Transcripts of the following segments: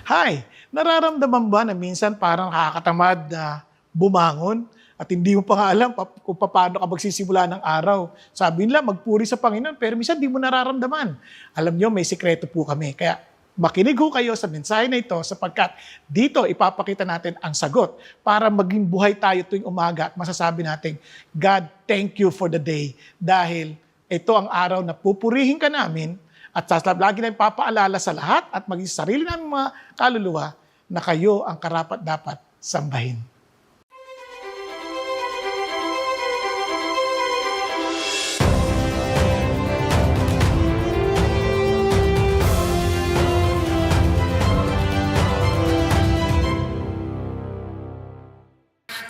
Hi, nararamdaman ba na minsan parang nakakatamad na bumangon at hindi mo pa nga alam kung paano ka magsisimula ng araw? Sabi nila, magpuri sa Panginoon, pero minsan di mo nararamdaman. Alam nyo, may sikreto po kami. Kaya makinig ho kayo sa mensahe na ito sapagkat dito ipapakita natin ang sagot para maging buhay tayo tuwing umaga at masasabi natin, God, thank you for the day. Dahil ito ang araw na pupurihin ka namin at lagi na ipapaalala sa lahat at maging sarili ng mga kaluluwa na kayo ang karapat-dapat sambahin.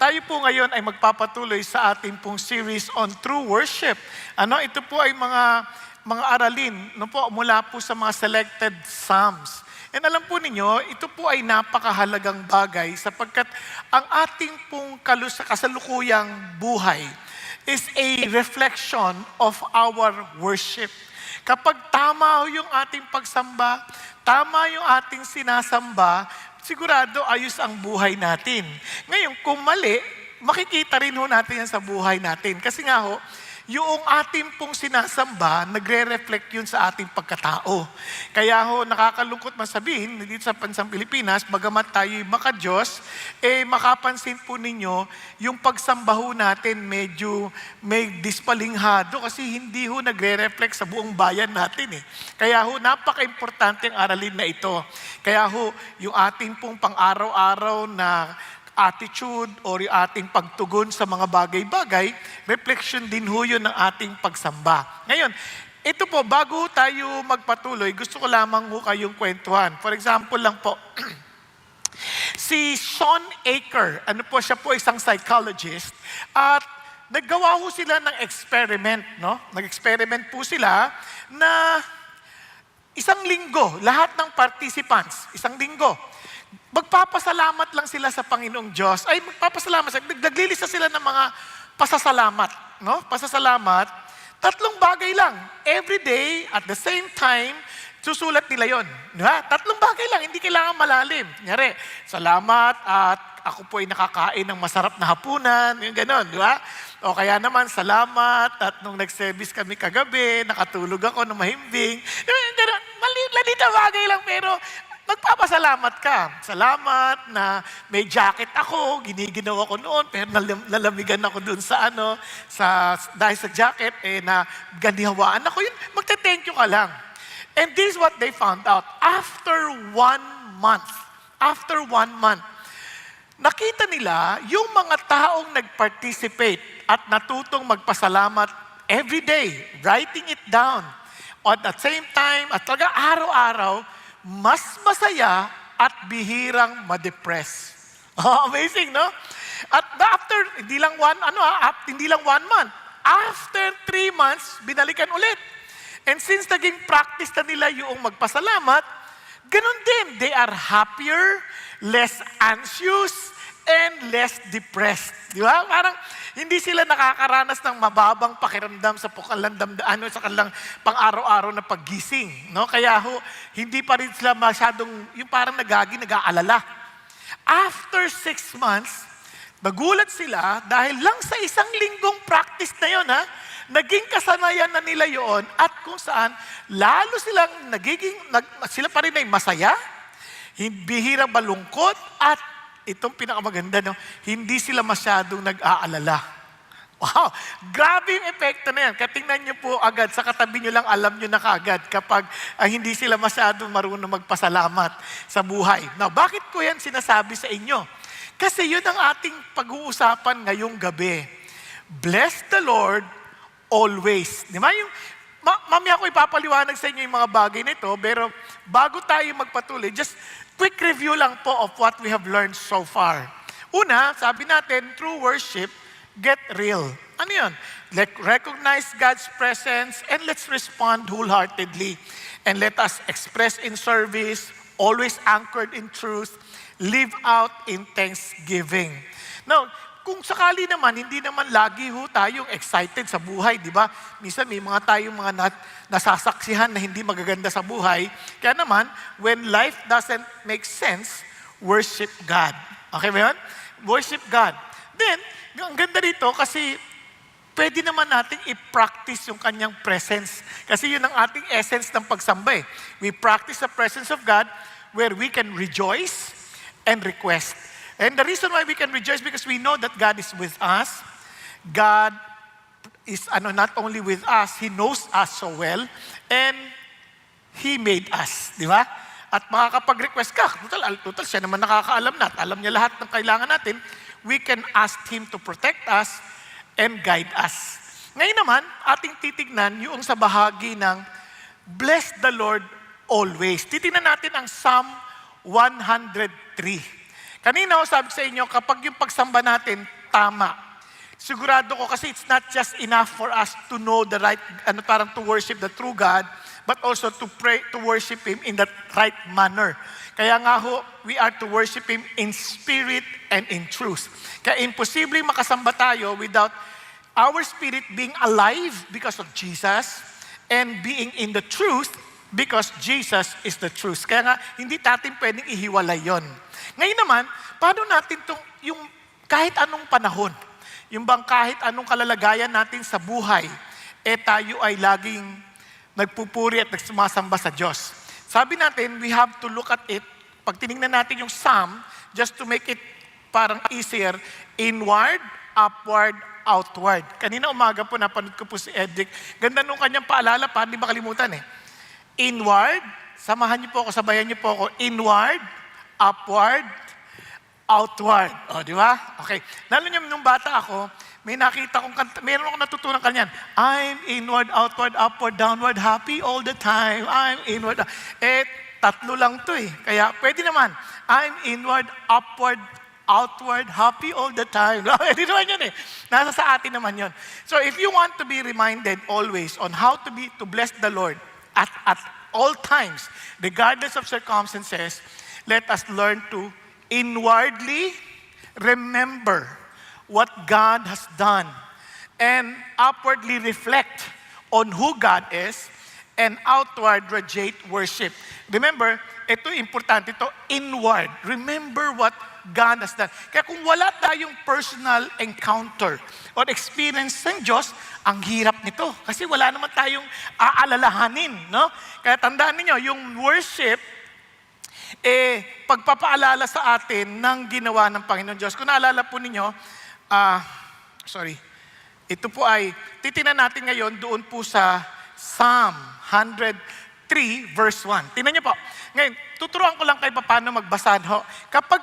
Tayo po ngayon ay magpapatuloy sa ating pong series on true worship. Ito po ay mga aralin mula po sa mga selected psalms. And alam po ninyo, ito po ay napakahalagang bagay sapagkat ang ating pong kasalukuyang buhay is a reflection of our worship. Kapag tama yung ating pagsamba, tama yung ating sinasamba, sigurado ayos ang buhay natin. Ngayon, kung mali, makikita rin natin yan sa buhay natin. Kasi nga yung ating pong sinasamba, nagre-reflect yun sa ating pagkatao. Kaya nakakalungkot masabihin, dito sa bansang Pilipinas, bagamat tayo'y maka-Diyos, makapansin po ninyo, yung pagsamba natin medyo may dispalinghado kasi hindi nagre-reflect sa buong bayan natin. Kaya napaka-importante ang aralin na ito. Kaya yung ating pong pang-araw-araw na attitude o yung ating pagtugon sa mga bagay-bagay, reflection din yun ng ating pagsamba. Ngayon, ito po, bago tayo magpatuloy, gusto ko lamang kayong kwentuhan. For example lang po, si Sean Aker, siya po isang psychologist, at naggawa sila ng experiment, Nag-experiment po sila na isang linggo, lahat ng participants, isang linggo, magpapasalamat lang sila sa Panginoong Diyos. Naglilista sila ng mga pasasalamat. Pasasalamat, 3 bagay lang. Every day, at the same time, susulat nila yon. 3 bagay lang, hindi kailangan malalim. Kunyari, salamat at ako po ay nakakain ng masarap na hapunan. Yung ganon, di ba? O kaya naman, salamat at nung nag-service kami kagabi, nakatulog ako ng mahimbing. Ganon, maliit na bagay lang, pero magpapasalamat ka. Salamat na may jacket ako, giniginaw ako noon, pero nalamigan ako dun dahil sa jacket, na ganihawaan ako. Yun, magte-thank you ka lang. And this is what they found out. After 1 month, nakita nila yung mga taong nag-participate at natutong magpasalamat every day, writing it down. At the same time, at talaga araw-araw, mas masaya at bihirang ma-depress. Amazing, no? At after, hindi lang 1 month. After 3 months, binalikan ulit. And since naging practice na nila yung magpasalamat, ganun din. They are happier, less anxious, and less depressed. Di ba? Parang hindi sila nakakaranas ng mababang pakiramdam sa sa kanilang pang-araw-araw na paggising. Kaya hindi pa rin sila masyadong, yung parang nag-aalala. After 6 months, nagulat sila dahil lang sa isang linggong practice na yun, naging kasanayan na nila yon at kung saan lalo silang sila pa rin ay masaya, bihirang malungkot at itong pinakamaganda, hindi sila masyadong nag-aalala. Wow! Grabe yung epekto na yan. Katingnan nyo po agad, sa katabi nyo lang alam nyo na kaagad kapag hindi sila masyadong marunong magpasalamat sa buhay. Now, bakit ko yan sinasabi sa inyo? Kasi yun ang ating pag-uusapan ngayong gabi. Bless the Lord always. Di ba? Mamaya ko ipapaliwanag sa inyo yung mga bagay nito, pero bago tayo magpatuloy, just quick review lang po of what we have learned so far. Una, sabi natin, true worship, get real. Ano yun? Recognize God's presence and let's respond wholeheartedly. And let us express in service, always anchored in truth, live out in thanksgiving. Now, kung sakali naman, hindi naman lagi ho tayong excited sa buhay, di ba? Minsan may mga tayong mga nasasaksihan na hindi magaganda sa buhay. Kaya naman, when life doesn't make sense, worship God. Okay ba yun? Worship God. Then, ang ganda dito kasi pwede naman nating i-practice yung kanyang presence. Kasi yun ang ating essence ng pagsamba eh. We practice the presence of God where we can rejoice and request. And the reason why we can rejoice because we know that God is with us. God is not only with us, He knows us so well, and He made us. Di ba? At makakapag-request ka, total siya naman nakakaalam na at alam niya lahat ng kailangan natin, we can ask Him to protect us and guide us. Ngayon naman, ating titignan yung sa bahagi ng Bless the Lord always. Titignan natin ang Psalm 103. Kanina sabi sa inyo, kapag yung pagsamba natin, tama. Sigurado ko kasi it's not just enough for us to know the right, parang to worship the true God, but also to pray, to worship Him in the right manner. Kaya nga ho, we are to worship Him in spirit and in truth. Kaya imposible makasamba tayo without our spirit being alive because of Jesus and being in the truth because Jesus is the truth. Kaya nga, hindi natin pwedeng ihiwalay yon. Ngayon naman, paano natin yung kahit anong panahon, yung bang kahit anong kalalagayan natin sa buhay, tayo ay laging nagpupuri at nagsumasamba sa Diyos. Sabi natin, we have to look at it, pag tinignan natin yung Psalm, just to make it parang easier, inward, upward, outward. Kanina umaga po, napanood ko po si Edric. Ganda nung kanyang paalala pa, hindi makalimutan eh. Inward, samahan niyo po ako, sabayan niyo po ako, inward, upward, outward. O, di ba? Okay. Lalo niyo, nung bata ako, may nakita kong kanta, meron akong natutunan kanyan. I'm inward, outward, upward, downward, happy all the time. I'm inward. Tatlo lang to eh. Kaya pwede naman. I'm inward, upward, outward, happy all the time. Pwede naman yun eh. Nasa sa atin naman yun. So if you want to be reminded always on how to bless the Lord at all times, regardless of circumstances, let us learn to inwardly remember what God has done and upwardly reflect on who God is and outward radiate worship. Remember, ito importante, ito inward. Remember what God has done. Kaya kung wala tayong personal encounter or experience ng Diyos, ang hirap nito. Kasi wala naman tayong aalalahanin. No? Kaya tandaan niyo yung worship, pagpapaalala sa atin ng ginawa ng Panginoon Diyos. Kung naalala po ninyo, ito po ay, titingnan natin ngayon doon po sa Psalm 103 verse 1. Tingnan niyo po. Ngayon, tuturuan ko lang kayo paano magbasa. Kapag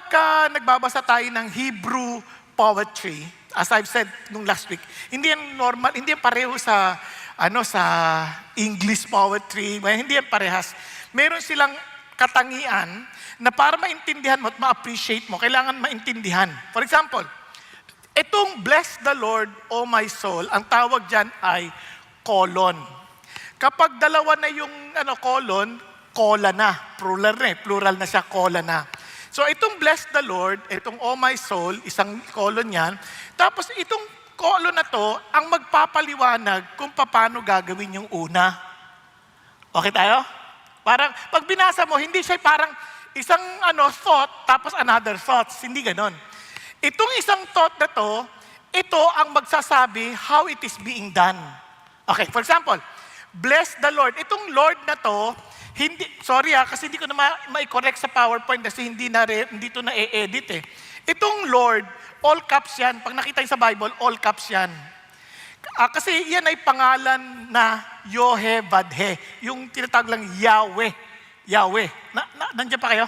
nagbabasa tayo ng Hebrew poetry, as I've said nung last week, hindi yan normal, hindi yan pareho sa English poetry, hindi yan parehas. Meron silang katangian na para maintindihan mo at ma-appreciate mo, kailangan maintindihan. For example, itong bless the Lord, O my soul, ang tawag dyan ay colon. Kapag dalawa na yung colon, cola na. Plural na siya, cola na. So itong bless the Lord, itong O my soul, isang colon yan. Tapos itong colon na to, ang magpapaliwanag kung paano gagawin yung una. Okay tayo? Parang, pag binasa mo, hindi siya parang isang thought, tapos another thoughts. Hindi ganon. Itong isang thought na to, ito ang magsasabi how it is being done. Okay, for example, bless the Lord. Itong Lord na to, kasi hindi ko na ma-correct sa PowerPoint kasi hindi to na-edit eh. Itong Lord, all caps yan. Pag nakita niyo sa Bible, all caps yan. Kasi yan ay pangalan na Yohevadhe. Yung tinatawag lang Yahweh. Yahweh. Nandiyan pa kayo?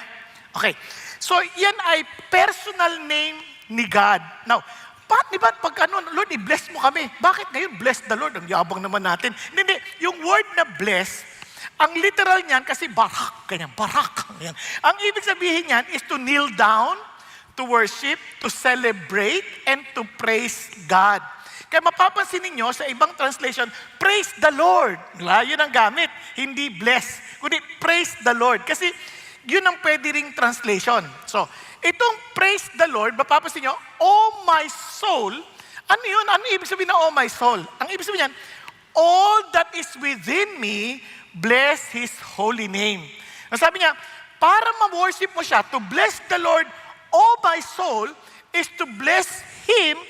Okay. So yan ay personal name ni God. Now, pag Lord, i-bless mo kami. Bakit ngayon bless the Lord? Ang yabang naman natin. Hindi. Yung word na bless, ang literal niyan kasi barak. Ganyan, barak. Ganyan. Ang ibig sabihin niyan is to kneel down, to worship, to celebrate, and to praise God. Kaya mapapansin ninyo sa ibang translation, praise the Lord. Diba? Yun ang gamit. Hindi bless. Kundi praise the Lord. Kasi yun ang pwede ring translation. So, itong praise the Lord, mapapansin nyo, oh my soul, ano yun? Ano ibig sabihin na oh my soul? Ang ibig sabihin yan, all that is within me, bless His holy name. Ang sabi niya, para ma-worship mo siya, to bless the Lord, oh my soul, is to bless Him,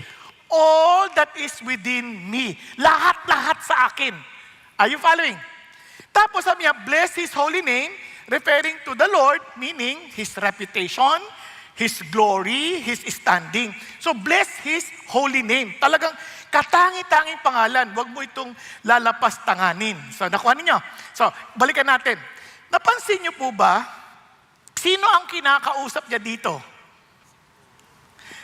all that is within me. Lahat-lahat sa akin. Are you following? Tapos sabi niya, bless His holy name, referring to the Lord, meaning His reputation, His glory, His standing. So bless His holy name. Talagang katangi-tanging pangalan. Huwag mo itong lalapas-tanganin. So nakuha ninyo. So balikan natin. Napansin niyo po ba, sino ang kinakausap niya dito?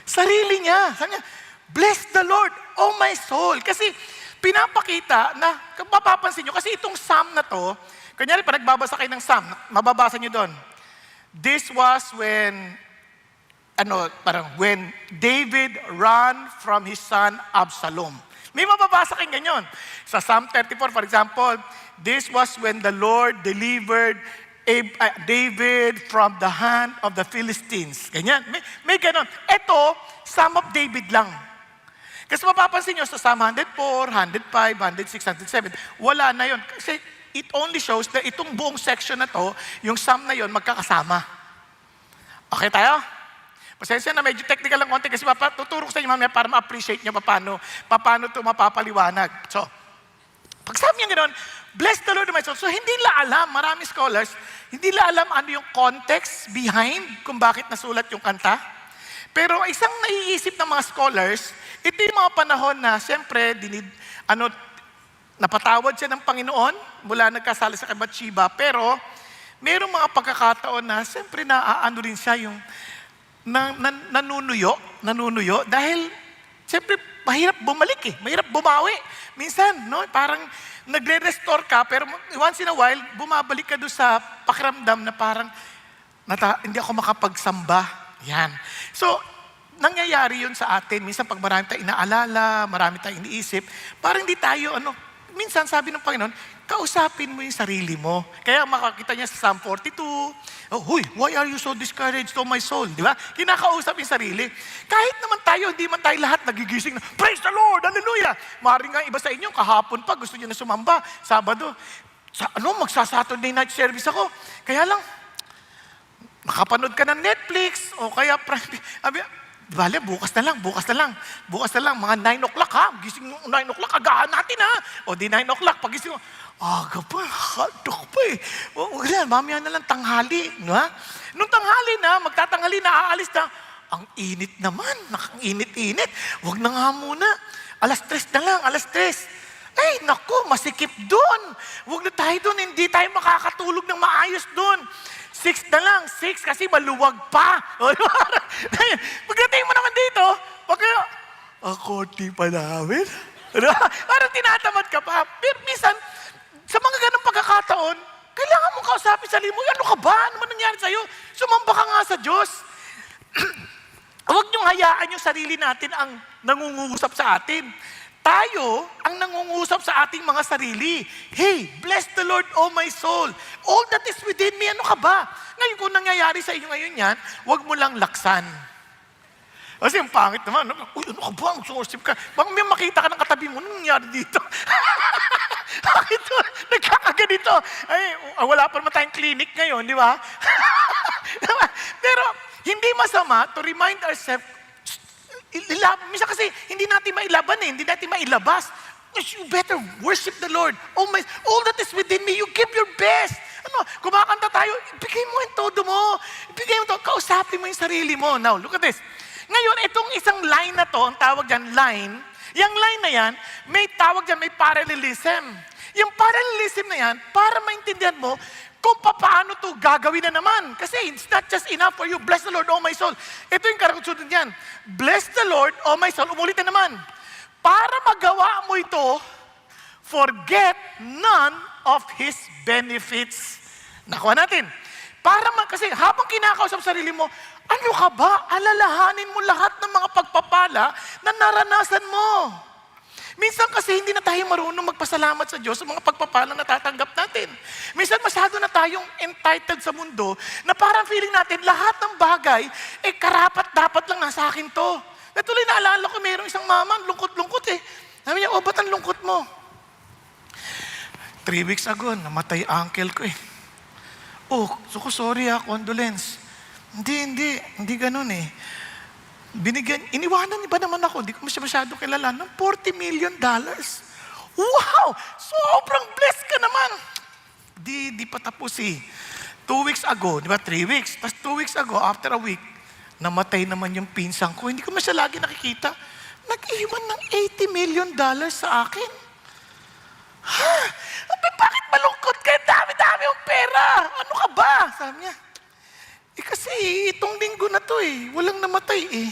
Sarili niya. Sabi niya, bless the Lord, oh my soul. Kasi pinapakita na, mapapansin nyo, kasi itong psalm na to, kunyari pa nagbabasa kayo ng psalm, mababasa nyo doon. This was when, when David ran from his son Absalom. May mababasa kayong ganyan. Sa Psalm 34, for example, this was when the Lord delivered David from the hand of the Philistines. Ganyan. May ganon. Ito, Psalm of David lang. Kasi mapapansin nyo sa Psalm 104, 105, 106, 107, wala na yon. Kasi it only shows na itong buong section na to, yung Psalm na yon magkakasama. Okay tayo? Pasensya na, medyo technical lang konti kasi tuturo ko sa inyo mamaya para ma-appreciate nyo paano ito mapapaliwanag. So, pag sabi niya gano'n, bless the Lord of my soul. So, hindi la alam, marami scholars, hindi la alam ano yung context behind kung bakit nasulat yung kanta. Pero isang naiisip ng mga scholars, ito yung mga panahon na siyempre, napatawad siya ng Panginoon mula nagkasala sa kay Bathsheba, pero mayroong mga pagkakataon na siyempre naaano rin siya yung nanunuyo dahil siyempre mahirap bumalik mahirap bumawi. Minsan, no, parang nagre-restore ka, pero once in a while, bumabalik ka doon sa pakiramdam na parang hindi ako makapagsamba. Yan. So, nangyayari yun sa atin. Minsan pag marami tayong inaalala, marami tayong iniisip, parang hindi tayo, minsan sabi ng Panginoon, kausapin mo yung sarili mo. Kaya makakita niya sa Psalm 42, huy, why are you so discouraged, oh my soul? Di ba? Kinakausap yung sarili. Kahit naman tayo, hindi man tayo lahat nagigising na, praise the Lord, hallelujah! Maaaring nga iba sa inyo, kahapon pa, gusto niyo na sumamba, Sabado, magsa-Saturday night service ako. Kaya lang, makapanood ka ng Netflix, o kaya, Vale, bukas na lang, mga 9 o'clock ha, gising 9 o'clock, agahan natin ha. O di 9 o'clock, pagising mo, aga pa, hotdog pa wala, mamaya na lang tanghali, no ha? Nung tanghali na, magtatanghali na, aalis na, ang init naman, init-init, wag na nga muna, alas 3 na lang, alas 3. Ay, naku, masikip doon. Wag na tayo doon, hindi tayo makakatulog ng maayos doon. 6 na lang, 6 kasi maluwag pa. Pagdating mo naman dito, ako di pa namin. Parang tinatamad ka pa. Pero minsan, sa mga ganong pagkakataon, kailangan mong kausapin sa sarili mo, ano ka ba? Ano man nangyari sa'yo? Sumamba ka nga sa Diyos. Huwag niyong hayaan yung sarili natin ang nangungusap sa atin. Tayo ang nangungusap sa ating mga sarili. Hey, bless the Lord, oh my soul. All that is within me, ano ka ba? Ngayon kung nangyayari sa inyo ngayon yan, huwag mo lang laksan. Kasi yung pangit naman, uy, ano ka ba? Mag-worship ka. Baka may makita ka ng katabi mo, ano nangyari dito? Bakit nagkakaganito? Ay, wala pa naman tayong clinic ngayon, di ba? Pero hindi masama to remind ourselves, minsan kasi hindi natin mailaban hindi natin mailabas. You better worship the Lord. Oh my, all that is within me, you give your best. Kumakanta tayo, ibigay mo yung todo mo. Ibigay mo to, kausapin mo yung sarili mo. Now, look at this. Ngayon, itong isang line na to, ang tawag dyan, line, yung line na yan, may tawag dyan, may parallelism. Yung parallelism na yan, para maintindihan mo, kung paano to gagawin na naman. Kasi it's not just enough for you. Bless the Lord, oh my soul. Ito yung kasunod niyan. Bless the Lord, oh my soul. Umulit na naman. Para magawa mo ito, forget none of His benefits. Nakuha natin. Kasi habang kinakausap sa sarili mo, ano ka ba? Alalahanin mo lahat ng mga pagpapala na naranasan mo. Minsan kasi hindi na tayo marunong magpasalamat sa Diyos sa mga pagpapalang natatanggap natin. Minsan masyado na tayong entitled sa mundo na parang feeling natin lahat ng bagay, karapat-dapat lang nasa akin to. Natuloy naalala ko, mayroong isang mama, lungkot-lungkot eh. Sabi niya, ba't ang lungkot mo? 3 weeks ago, namatay uncle ko eh. Sorry condolence. Hindi ganun eh. Iniwanan niya ba naman ako, hindi ko masyado kilala, ng $40 million. Wow! Sobrang blessed ka naman. Di pa tapos eh. 2 weeks ago, di ba 3 weeks? Tapos 2 weeks ago, after a week, namatay naman yung pinsang ko. Hindi ko siya lagi nakikita. Nag-iwan ng $80 million sa akin. Ha? Bakit malungkot ka? Dami-dami yung pera. Ano ka ba? Sabi niya. Kasi itong linggo na to eh, walang namatay eh.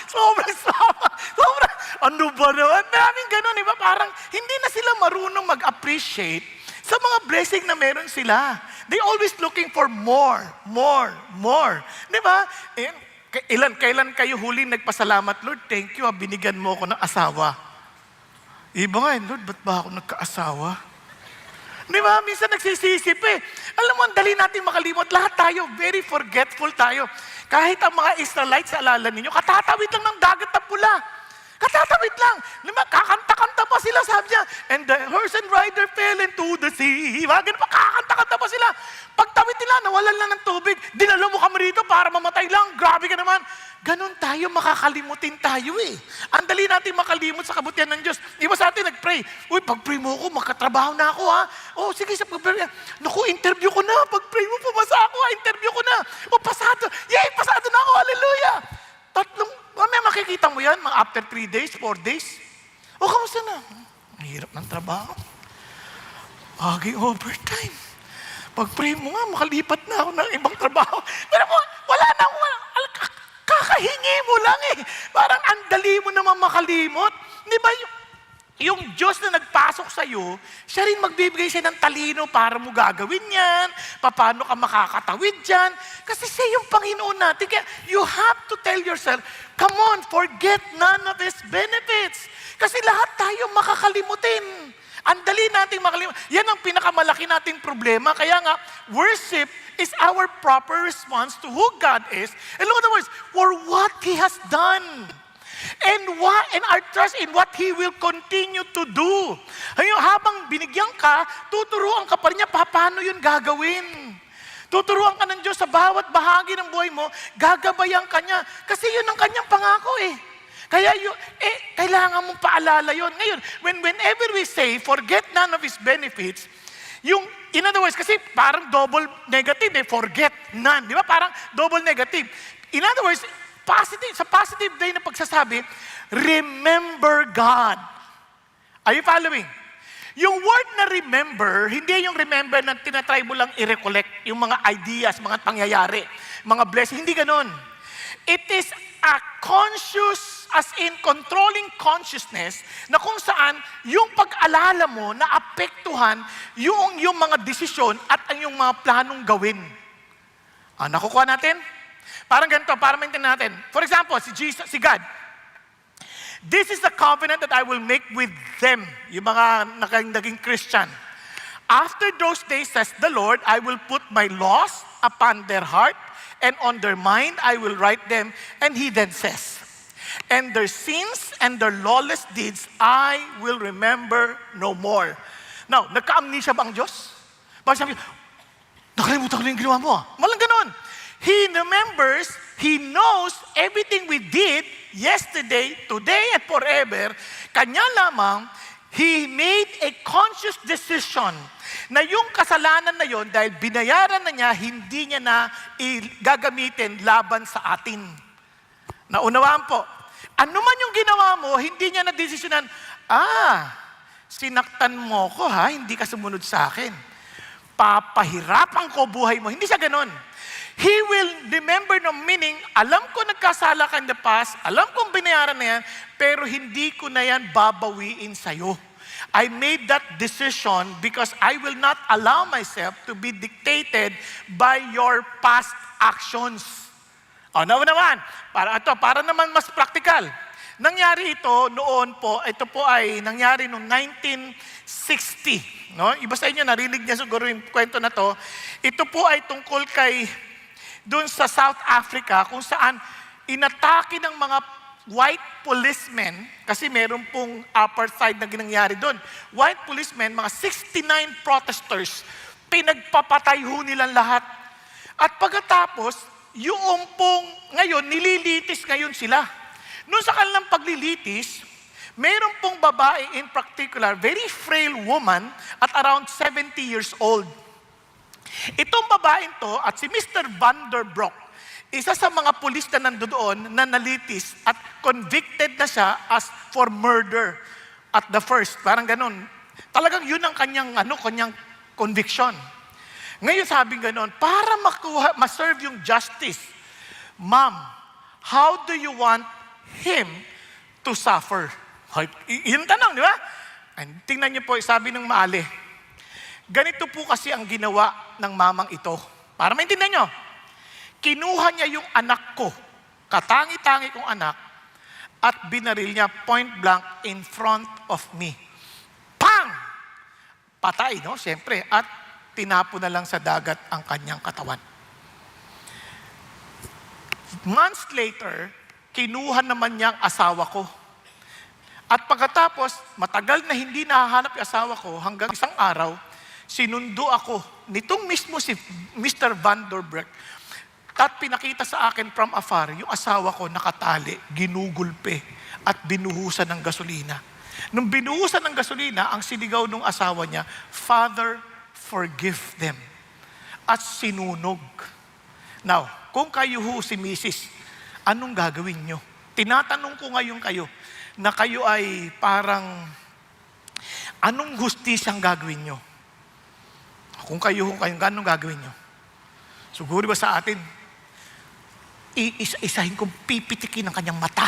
sobrang sama. Ano ba naman? Maraming ganun, iba? Parang hindi na sila marunong mag-appreciate sa mga blessing na meron sila. They always looking for more. Di ba? Kailan kayo huli nagpasalamat, Lord, thank you, binigyan mo ako ng asawa. Iba nga, Lord, ba't ba ako nagkaasawa? Di ba? Minsan nagsisisip eh. Alam mo, ang dali natin makalimot. Lahat tayo, very forgetful tayo. Kahit ang mga Israelites, alala ninyo, katatawid lang ng dagat na pula. Katatawid lang. Di ba? Kakanta-kanta pa sila, sabi niya. And the horse and rider fell into the sea. Ganun pa, kakanta-kanta pa sila. Pagtawid nila, nawalan lang ng tubig. Dinala mo kami rito para mamatay lang. Grabe ka naman. Ganon tayo, makakalimutin tayo eh. Ang dali natin makalimot sa kabutihan ng Diyos. Iba sa atin nag-pray. Pag-pray mo ako, makatrabaho na ako ha. Sige, sa pag-pray. Naku, interview ko na. Pag-pray mo, pumasa ako ha. Interview ko na. Pasado. Yay, pasado na ako. Hallelujah. May makikita mo yan, mga after 3 days, 4 days. Kamusta na? Ang hirap ng trabaho. Aging overtime. Pag-pray mo nga, makalipat na ako ng ibang trabaho. Pero wala na ako. Kakahingi mo lang eh. Parang ang dali mo naman makalimot. Di ba yung Diyos na nagpasok sa'yo, siya rin magbibigay siya ng talino para mo gagawin yan, paano ka makakatawid dyan. Kasi siya yung Panginoon natin. Kaya you have to tell yourself, come on, forget none of His benefits. Kasi lahat tayo makakalimutin. Ang dali nating makalimutin. Yan ang pinakamalaki nating problema. Kaya nga, worship is our proper response to who God is. And look at the words, for what He has done. And our trust in what He will continue to do. Habang binigyan ka, tuturuan ka pa rin niya, paano yun gagawin. Tuturuan ka ng Diyos sa bawat bahagi ng buhay mo, gagabayan ka niya. Kasi yun ang kanyang pangako eh. Kaya kailangan mong paalala yun. Ngayon, whenever we say, forget none of His benefits, in other words, kasi parang double negative forget none. Di ba? Parang double negative. In other words, sa positive day na pagsasabi, remember God. Are you following? Yung word na remember, hindi yung remember na tinatry mo lang i-recollect yung mga ideas, mga pangyayari, mga blessing. Hindi ganun. It is a conscious, as in controlling consciousness, na kung saan yung pag-alala mo na apektuhan yung mga desisyon at ang yung mga planong gawin. Nakukuha natin? Parang ganito, para maintindihan natin. For example, si God. This is the covenant that I will make with them, yung mga naging Christian. After those days, says the Lord, I will put my laws upon their heart, and on their mind I will write them. And He then says, and their sins and their lawless deeds I will remember no more. Now, nagka-amnesia ba ang Diyos? Bakit sabi, nakalimutan ko na yung ginawa mo. Malang ganon. He remembers, He knows everything we did yesterday, today, and forever. Kanya lamang, He made a conscious decision na yung kasalanan na yon, dahil binayaran na niya, hindi niya na gagamitin laban sa atin. Naunawaan po. Ano man yung ginawa mo, hindi niya na desisyonan, sinaktan mo ko ha, hindi ka sumunod sa akin. Papahirapan ko buhay mo. Hindi siya ganon. He will remember no meaning, alam ko nagkasala ka in the past, alam kong binayaran na yan, pero hindi ko na yan babawiin sa'yo. I made that decision because I will not allow myself to be dictated by your past actions. Naman, para naman mas practical. Nangyari ito noon po, ito po ay nangyari noong 1960. No? Iba sa inyo, narinig niya siguro yung kwento na to. Ito po ay tungkol kay, doon sa South Africa, kung saan inatake ng mga white policemen, kasi meron pong apartheid na ginangyari doon. White policemen, mga 69 protesters, pinagpapatay ho nilang lahat. At pagkatapos, yung pong ngayon, nililitis ngayon sila. Noon sa kanilang paglilitis, mayroon pong babae in particular, very frail woman at around 70 years old. Itong babaeng to at si Mr. Van der Broek, isa sa mga pulis na nandoon na nalitis at convicted na siya as for murder at the first. Parang ganun. Talagang yun ang kanyang conviction. Ngayon sabi ganun, para ma-serve yung justice, ma'am, how do you want him to suffer? Yung tanong, di ba? And tingnan niyo po, sabi ng maali, ganito po kasi ang ginawa ng mamang ito. Para maintindihan niyo, kinuha niya yung anak ko, katangi-tangi kong anak, at binaril niya point blank in front of me. Pang! Patay, no? Siyempre. At tinapo na lang sa dagat ang kanyang katawan. Months later, kinuha naman niya ang asawa ko. At pagkatapos, matagal na hindi nahahanap yung asawa ko, hanggang isang araw, sinundo ako nitong mismo si Mr. Van der Broek at pinakita sa akin from afar yung asawa ko nakatali, ginugulpe at binuhusan ng gasolina. Nung binuhusan ng gasolina, ang sinigaw ng asawa niya, Father, forgive them. At sinunog. Now, kung kayo ho si Mrs., anong gagawin nyo? Tinatanong ko ngayon kayo, na kayo ay parang, anong hustisyang gagawin nyo? Kung kayo, anong gagawin nyo? Siguro ba sa atin, isa-isahin kong pipitikin ang kanyang mata.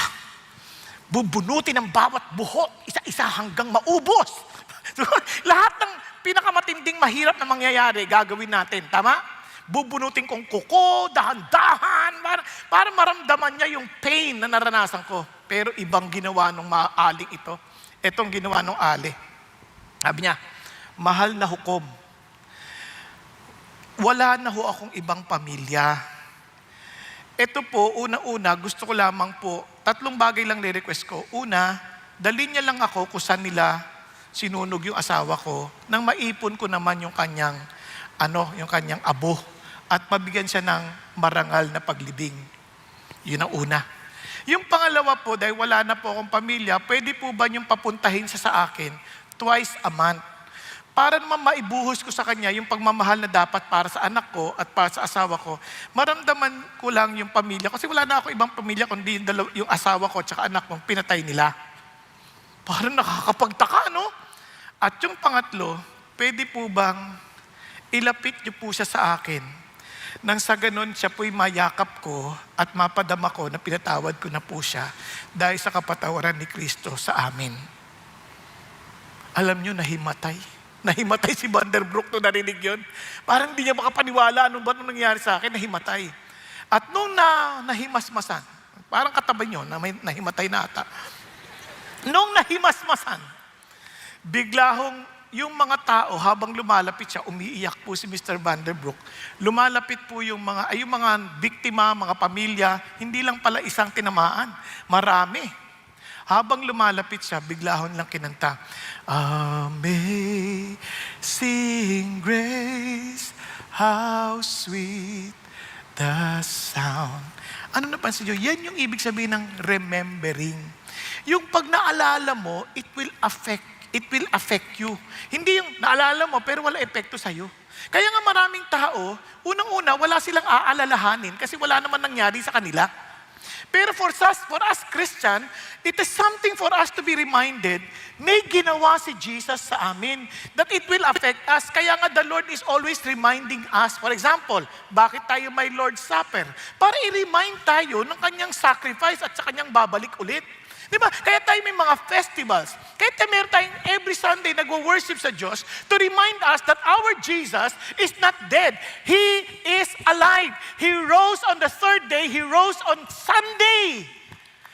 Bubunutin ang bawat buhok, isa-isa hanggang maubos. Lahat ng pinakamatinding mahirap na mangyayari, gagawin natin. Tama? Bubunutin kong kuko, dahan-dahan, para maramdaman niya yung pain na naranasan ko. Pero ibang ginawa ng maaling ito. Itong ginawa ng ali. Sabi niya, mahal na hukom, wala na ho akong ibang pamilya. Ito po, una-una, gusto ko lamang po, 3 bagay lang ni-request ko. Una, dalhin niya lang ako kung saan nila sinunog yung asawa ko, nang maipon ko naman yung kanyang, yung kanyang abo, at mabigyan siya ng marangal na paglibing. Yun ang una. Yung pangalawa po, dahil wala na po akong pamilya, pwede po ba niyong papuntahin siya sa akin twice a month? Para naman maibuhos ko sa kanya yung pagmamahal na dapat para sa anak ko at para sa asawa ko, maramdaman ko lang yung pamilya. Kasi wala na ako ibang pamilya kundi yung asawa ko at saka anak ko, pinatay nila. Parang nakakapagtaka, no? At yung pangatlo, pwede po bang ilapit niyo po siya sa akin nang sa ganun siya po'y mayakap ko at mapadama ko na pinatawad ko na po siya dahil sa kapatawaran ni Kristo sa amin. Alam niyo, nahimatay. Nahimatay si Van der Broek nung narinig yun. Parang hindi niya makapaniwala ano ba nung nangyari sa akin, nahimatay. At nung nahimasmasan, parang katabi niyo na may nahimatay na ata. Nung nahimasmasan, bigla hong yung mga tao, habang lumalapit siya, umiiyak po si Mr. Van der Broek. Lumalapit po yung mga biktima, mga pamilya, hindi lang pala isang tinamaan, marami. Habang lumalapit siya, bigla hong lang kinanta, Amazing Grace, how sweet the sound. Ano napansin niyo? Yan yung ibig sabihin ng remembering. Yung pag naalala mo, it will affect you. Hindi yung naalala mo pero wala epekto sa'yo. Kaya nga maraming tao, unang-una, wala silang aalalahanin kasi wala naman nangyari sa kanila. Pero for us Christian, it is something for us to be reminded, may ginawa si Jesus sa amin, that it will affect us. Kaya nga the Lord is always reminding us. For example, bakit tayo may Lord's Supper? Para i-remind tayo ng kanyang sacrifice at sa kanyang babalik ulit. Di ba? Kaya tayo may mga festivals. Kaya meron tayong every Sunday nagwo-worship sa Diyos to remind us that our Jesus is not dead. He is alive. He rose on the 3rd day. He rose on Sunday.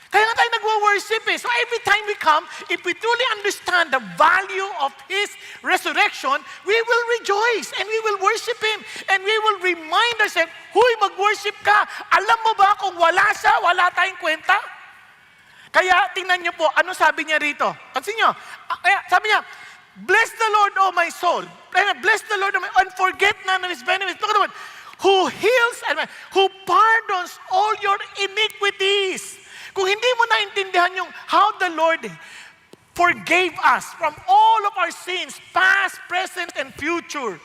Kaya nga tayo nagwo-worship eh. So every time we come, if we truly understand the value of His resurrection, we will rejoice and we will worship Him. And we will remind ourselves, huy, mag-worship ka. Alam mo ba kung wala siya, wala tayong kwenta? Kaya tingnan niyo po, ano sabi niya rito? Kasi niyo, sabi niya, bless the Lord, O my soul. Bless the Lord, and forget none of His benefits. Look at the word. Who heals, who pardons all your iniquities. Kung hindi mo naintindihan yung how the Lord forgave us from all of our sins, past, present, and future,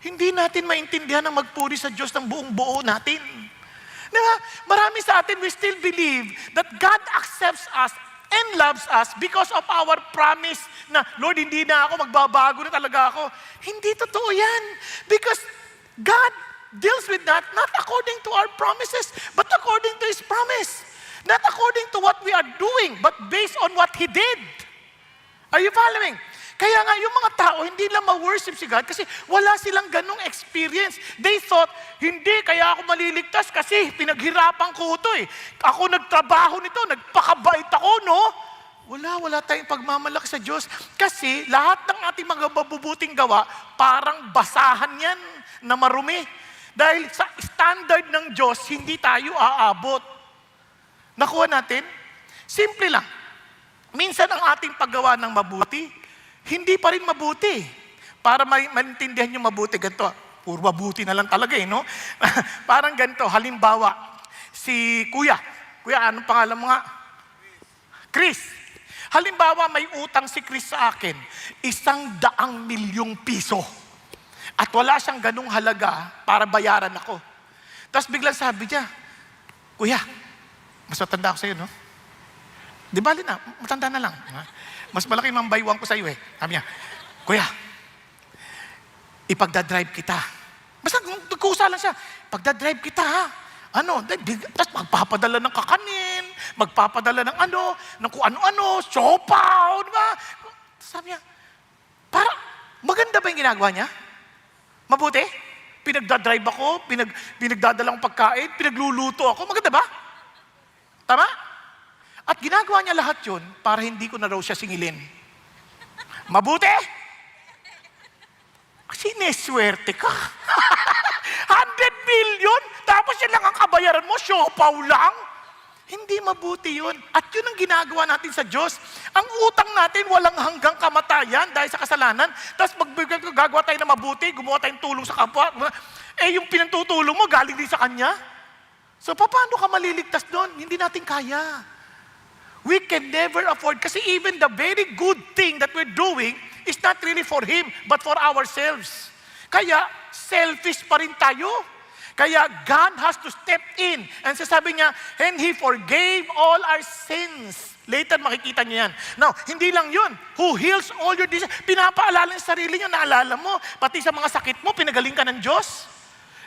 hindi natin maintindihan ang magpuri sa Diyos ng buong buo natin. Diba? Marami sa atin, we still believe that God accepts us and loves us because of our promise na, Lord, hindi na ako, magbabago na talaga ako. Hindi totoo yan. Because God deals with that not according to our promises, but according to His promise. Not according to what we are doing, but based on what He did. Are you following? Kaya nga, yung mga tao, hindi lang ma-worship si God kasi wala silang ganong experience. They thought, hindi, kaya ako maliligtas kasi pinaghirapan ko ito eh. Ako nagtrabaho nito, nagpakabait ako, no? Wala tayong pagmamalaki sa Diyos. Kasi lahat ng ating mga mabubuting gawa, parang basahan yan na marumi. Dahil sa standard ng Diyos, hindi tayo aabot. Nakuha natin? Simple lang. Minsan ang ating paggawa ng mabuti, hindi pa rin mabuti. Para maintindihan nyo mabuti, ganito. Puro mabuti na lang talaga no? Parang ganito, halimbawa, si Kuya, anong pangalan mo nga? Chris. Halimbawa, may utang si Chris sa akin, 100 milyong piso. At wala siyang ganung halaga para bayaran ako. Tapos biglang sabi niya, Kuya, mas matanda ako sa'yo, no? Di bali na, matanda na lang. Mas malaki mang baywang ko sa'yo eh. Sabi niya, Kuya, ipagdadrive kita. Basta nagkusa lang siya, pagdadrive kita ha. Tapos magpapadala ng kakanin, magpapadala ng ng kung ano-ano, siopaw, di ba? Sabi niya, maganda ba yung ginagawa niya? Mabuti? Pinagdadrive ako, pinagdadala akong pagkain, pinagluluto ako, maganda ba? Tama? At ginagawa niya lahat yun para hindi ko na raw siya singilin. Mabuti? Sineswerte ka. 100 million? Tapos yun lang ang kabayaran mo, siopaw lang? Hindi mabuti yun. At yun ang ginagawa natin sa Diyos. Ang utang natin walang hanggang kamatayan dahil sa kasalanan. Tapos gagawa tayo na mabuti, gumawa tayong tulong sa kapwa. Yung pinantutulong mo galing din sa Kanya. So, paano ka maliligtas doon? Hindi natin kaya. We can never afford, kasi even the very good thing that we're doing is not really for Him, but for ourselves. Kaya, selfish pa rin tayo. Kaya, God has to step in. And sasabi niya, and He forgave all our sins. Later, makikita niyo yan. Now, hindi lang yun. Who heals all your diseases. Pinapaalala yung sarili niyo, naalala mo. Pati sa mga sakit mo, pinagaling ka ng Diyos.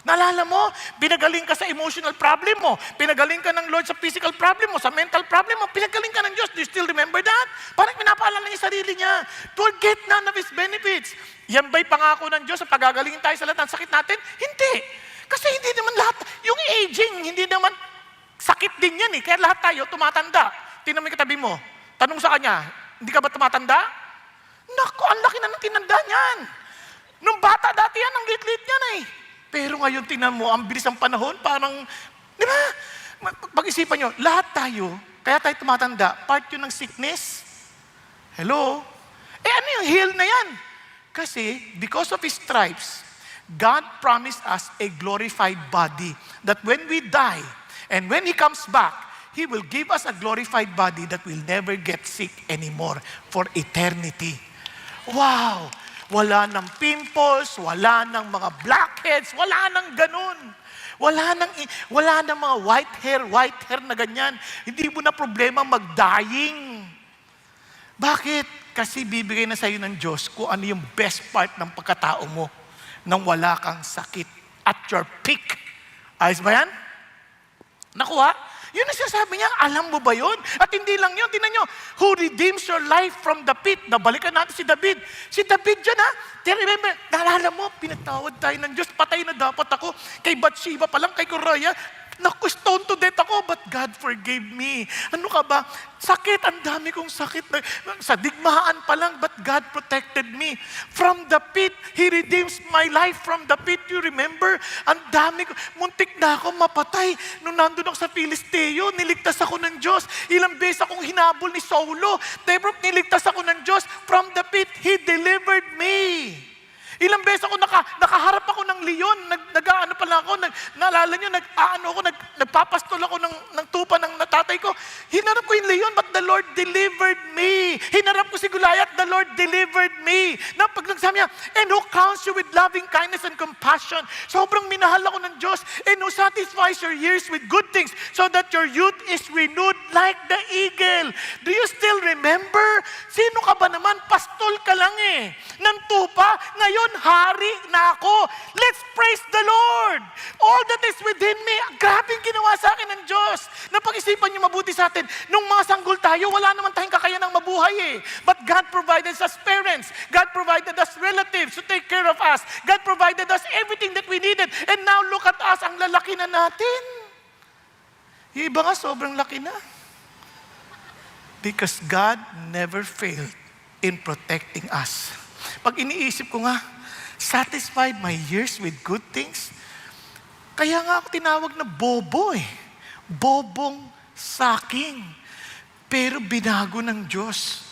Naalala mo, pinagaling ka sa emotional problem mo, pinagaling ka ng Lord sa physical problem mo, sa mental problem mo, pinagaling ka ng Diyos. Do you still remember that? Parang pinapaalala niya sarili niya. Forget none of His benefits. Yan ba'y pangako ng Diyos sa pagagalingin tayo sa lahat ng sakit natin? Hindi. Kasi hindi naman lahat, yung aging, hindi naman, sakit din yan eh. Kaya lahat tayo tumatanda. Tingnan mo yung katabi mo. Tanong sa kanya, hindi ka ba tumatanda? Naku, ang laki na ng tinanda niyan. Nung bata dati yan, ang lit-lit niyan eh. Pero ngayon, tingnan mo, ang bilis ng panahon, parang, di ba? Pag-isipan nyo, lahat tayo, kaya tayo tumatanda, part yun ng sickness. Hello? Ano yung heal na yan? Kasi, because of His stripes, God promised us a glorified body that when we die, and when He comes back, He will give us a glorified body that will never get sick anymore for eternity. Wow! Wala ng pimples, wala ng mga blackheads, wala ng ganun. Wala ng mga white hair na ganyan. Hindi mo na problema mag-dying. Bakit? Kasi bibigay na sa iyo ng Diyos kung ano yung best part ng pagkatao mo nang wala kang sakit at your peak. Ayos ba yan? Nakuha? Yun ang sinasabi niya, alam mo ba yun? At hindi lang yun, tingnan nyo, who redeems your life from the pit. Nabalikan natin si David. Si David dyan ha, remember, naalala mo, pinatawad tayo ng Diyos, patay na dapat ako. Kay Bathsheba pa lang, kay Uriah, Naku, stone to death ako, but God forgave me. Ano ka ba? Sakit, ang dami kong sakit. Sa digmaan pa lang, but God protected me. From the pit, He redeems my life from the pit. You remember? Ang dami ko. Muntik na ako mapatay. Nung nandun ako sa Filisteo, niligtas ako ng Diyos. Ilang beses akong hinabol ni Saulo. Pero niligtas ako ng Diyos. From the pit, He delivered me. Ilang beses ako nakaharap ako ng leon, nag-aano pala ako, naalala nyo, nagpapastol ako ng tupa ng natatay ko. Hinarap ko yung leon, but the Lord delivered me. Hinarap ko si Goliath, the Lord delivered me. Na pag nagsabi niya, and who crowns you with loving kindness and compassion. Sobrang minahal ako ng Diyos, and who satisfies your years with good things, so that your youth is renewed like the eagle. Do you still remember? Sino ka ba naman? Pastol ka lang ng tupa. Ngayon, hari na ako. Let's praise the Lord. All that is within me. Grabing ginawa sa akin ng Diyos. Napag-isipan niyo mabuti sa atin. Nung mga sanggol tayo, wala naman tayong kakayanang mabuhay But God provided us parents. God provided us relatives to take care of us. God provided us everything that we needed. And now look at us, ang lalaki na natin. Yung iba nga, sobrang laki na. Because God never failed in protecting us. Pag iniisip ko nga, satisfied my years with good things. Kaya nga ako tinawag na bobo Bobong saking. Pero binago ng Diyos.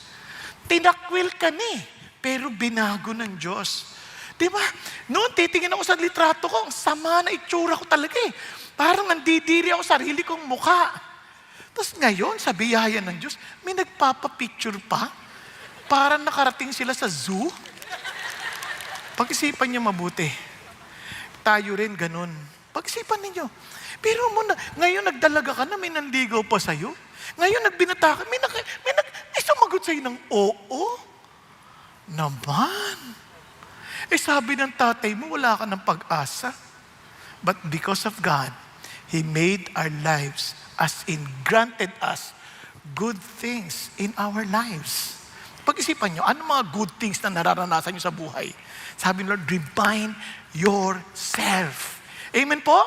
Tinakwil ka pero binago ng Diyos. Diba? Noon, titingin ako sa litrato ko, ang sama na itsura ko talaga Parang nandidiri ako sa sarili kong mukha. Tapos ngayon, sa biyaya ng Diyos, may nagpapapicture pa. Parang nakarating sila sa zoo. Pag-isipan niyo mabuti. Tayo rin ganun. Pag-isipan ninyo. Pero ngayon nagdalaga ka na, may nanligaw pa sa'yo. Ngayon nagbinata ka, may sumagot sa'yo ng oo. Naman. Sabi ng tatay mo, wala ka ng pag-asa. But because of God, He made our lives as in granted us good things in our lives. Pag-isipan nyo, ano mga good things na nararanasan nyo sa buhay? Sabi ng Lord, remind yourself. Amen po?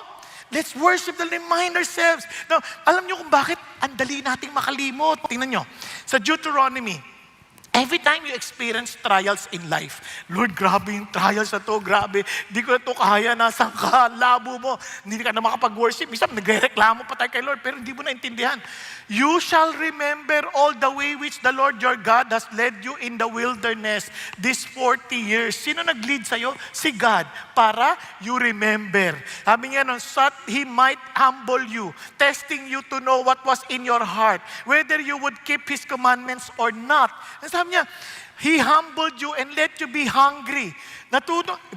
Let's worship and remind ourselves. Now, alam nyo kung bakit ang dali nating makalimot. Tingnan nyo, sa Deuteronomy, every time you experience trials in life, Lord, grabe yung trials na to, grabe. Hindi ko na to kaya, nasaan ka, labo mo. Hindi ka na makapag-worship. Minsan, nagreklamo pa tayo kay Lord, pero hindi mo naintindihan. You shall remember all the way which the Lord your God has led you in the wilderness these 40 years. Sino nag-lead sa'yo? Si God. Para you remember. Sabi niya, so that He might humble you, testing you to know what was in your heart, whether you would keep His commandments or not. Sabi niya, He humbled you and let you be hungry.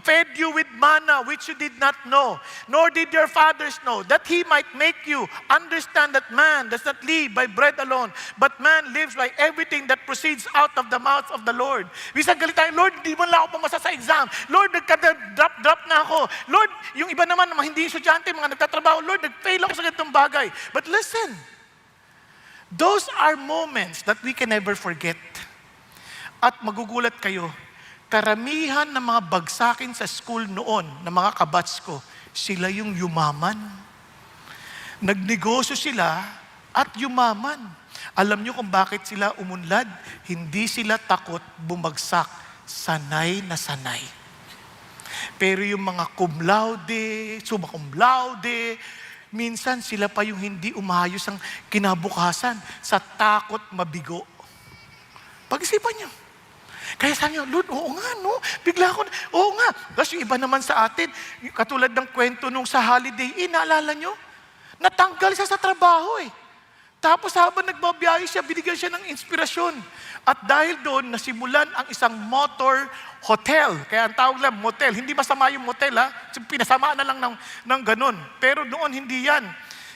Fed you with manna which you did not know, nor did your fathers know, that He might make you understand that man does not live by bread alone, but man lives by everything that proceeds out of the mouth of the Lord. Minsan galit tayo, Lord, di man lang ako pumasa sa exam. Lord, nagka-drop na ako. Lord, yung iba naman, mga hindi estudyante, mga nagtatrabaho, Lord, nag-fail ako sa ganitong bagay. But listen, those are moments that we can never forget. At magugulat kayo, karamihan ng mga bagsakin sa school noon, ng mga kabats ko, sila yung yumaman. Nagnegosyo sila at yumaman. Alam niyo kung bakit sila umunlad? Hindi sila takot bumagsak. Sanay na sanay. Pero yung mga cum laude, summa cum laude, minsan sila pa yung hindi umayos ang kinabukasan sa takot mabigo. Pag-isipan niyo. Kaya sabi niyo, Lord, oo nga, no? Bigla ako, oo nga. Tapos yung iba naman sa atin, katulad ng kwento nung sa Holiday Inn, naalala niyo? Natanggal siya sa trabaho Tapos habang nagbabiyahe siya, binigyan siya ng inspirasyon. At dahil doon, nasimulan ang isang motor hotel. Kaya ang tawag lang, motel. Hindi masama yung motel, Pinasama na lang ng ganun. Pero doon, hindi yan.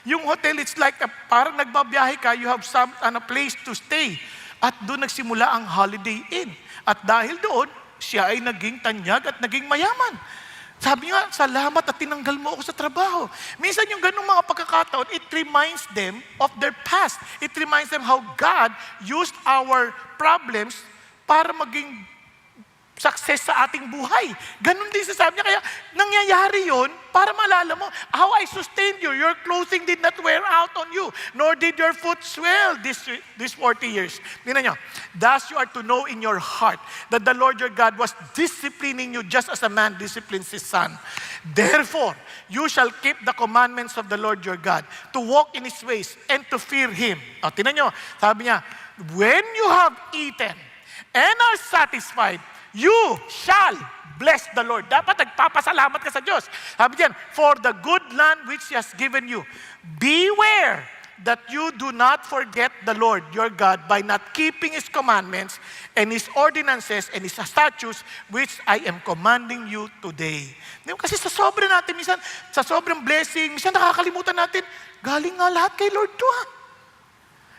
Yung hotel, it's like, parang nagbabiyahe ka, you have a place to stay. At doon nagsimula ang Holiday Inn. At dahil doon, siya ay naging tanyag at naging mayaman. Sabi nga, salamat at tinanggal mo ako sa trabaho. Minsan yung ganung mga pagkakataon, it reminds them of their past. It reminds them how God used our problems para maging success sa ating buhay. Ganun din sasabi niya. Kaya nangyayari yon para malala mo, how I sustained you. Your clothing did not wear out on you, nor did your foot swell these 40 years. Tingnan niyo. Thus you are to know in your heart that the Lord your God was disciplining you just as a man disciplines his son. Therefore, you shall keep the commandments of the Lord your God, to walk in his ways and to fear him. O, tingnan niyo. Sabi niya, when you have eaten and are satisfied, you shall bless the Lord. Dapat nagpapasalamat ka sa Diyos. Sabi diyan, for the good land which He has given you. Beware that you do not forget the Lord your God by not keeping His commandments and His ordinances and His statutes which I am commanding you today. Kasi sa sobrang natin, minsan, sa sobrang blessing, minsan nakakalimutan natin, galing nga lahat kay Lord to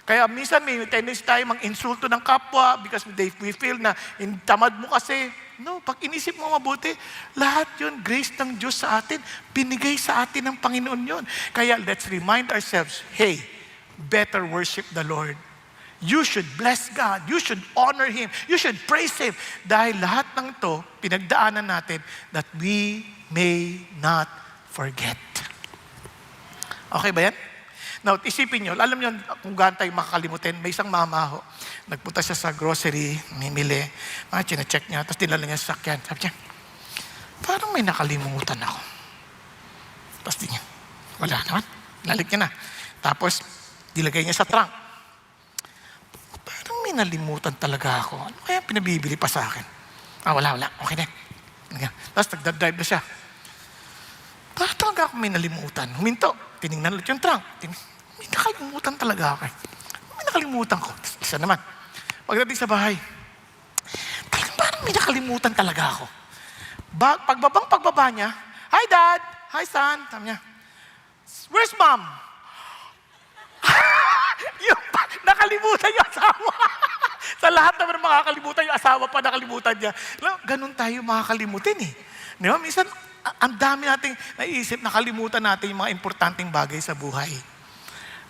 Kaya minsan may tendency tayo mang-insulto ng kapwa because we feel na tamad mo kasi. No, pag inisip mo mabuti, lahat yun, grace ng Diyos sa atin, binigay sa atin ng Panginoon yun. Kaya let's remind ourselves, hey, better worship the Lord. You should bless God. You should honor Him. You should praise Him. Dahil lahat ng to, pinagdaanan natin that we may not forget. Okay ba yan? Now, isipin nyo, alam nyo kung gaano tayo makakalimutin, may isang mama ho, nagpunta siya sa grocery, mimili, chine-check niya, tapos dinala niya sa sakyan. Sabi niya, parang may nakalimutan ako. Tapos niya, wala naman, nalik niya na. Tapos, dilagay niya sa trunk. Parang may nalimutan talaga ako. Ano kaya pinabibili pa sa akin? Wala, okay na. Tapos nagdadrive na siya. Parang talaga ako may nalimutan. Huminto, tinignan ulit yung trunk. May nakalimutan talaga ako. May nakalimutan ko. Isa naman. Pagdating sa bahay, talagang parang may nakalimutan talaga ako. Pagbaba niya, hi dad, hi son. Sabi niya, where's mom? Nakalimutan yung asawa. Sa lahat naman makakalimutan yung asawa pa nakalimutan niya. Ganun tayo makakalimutin eh. Di ba? Minsan, ang dami nating naisip, nakalimutan natin yung mga importanteng bagay sa buhay.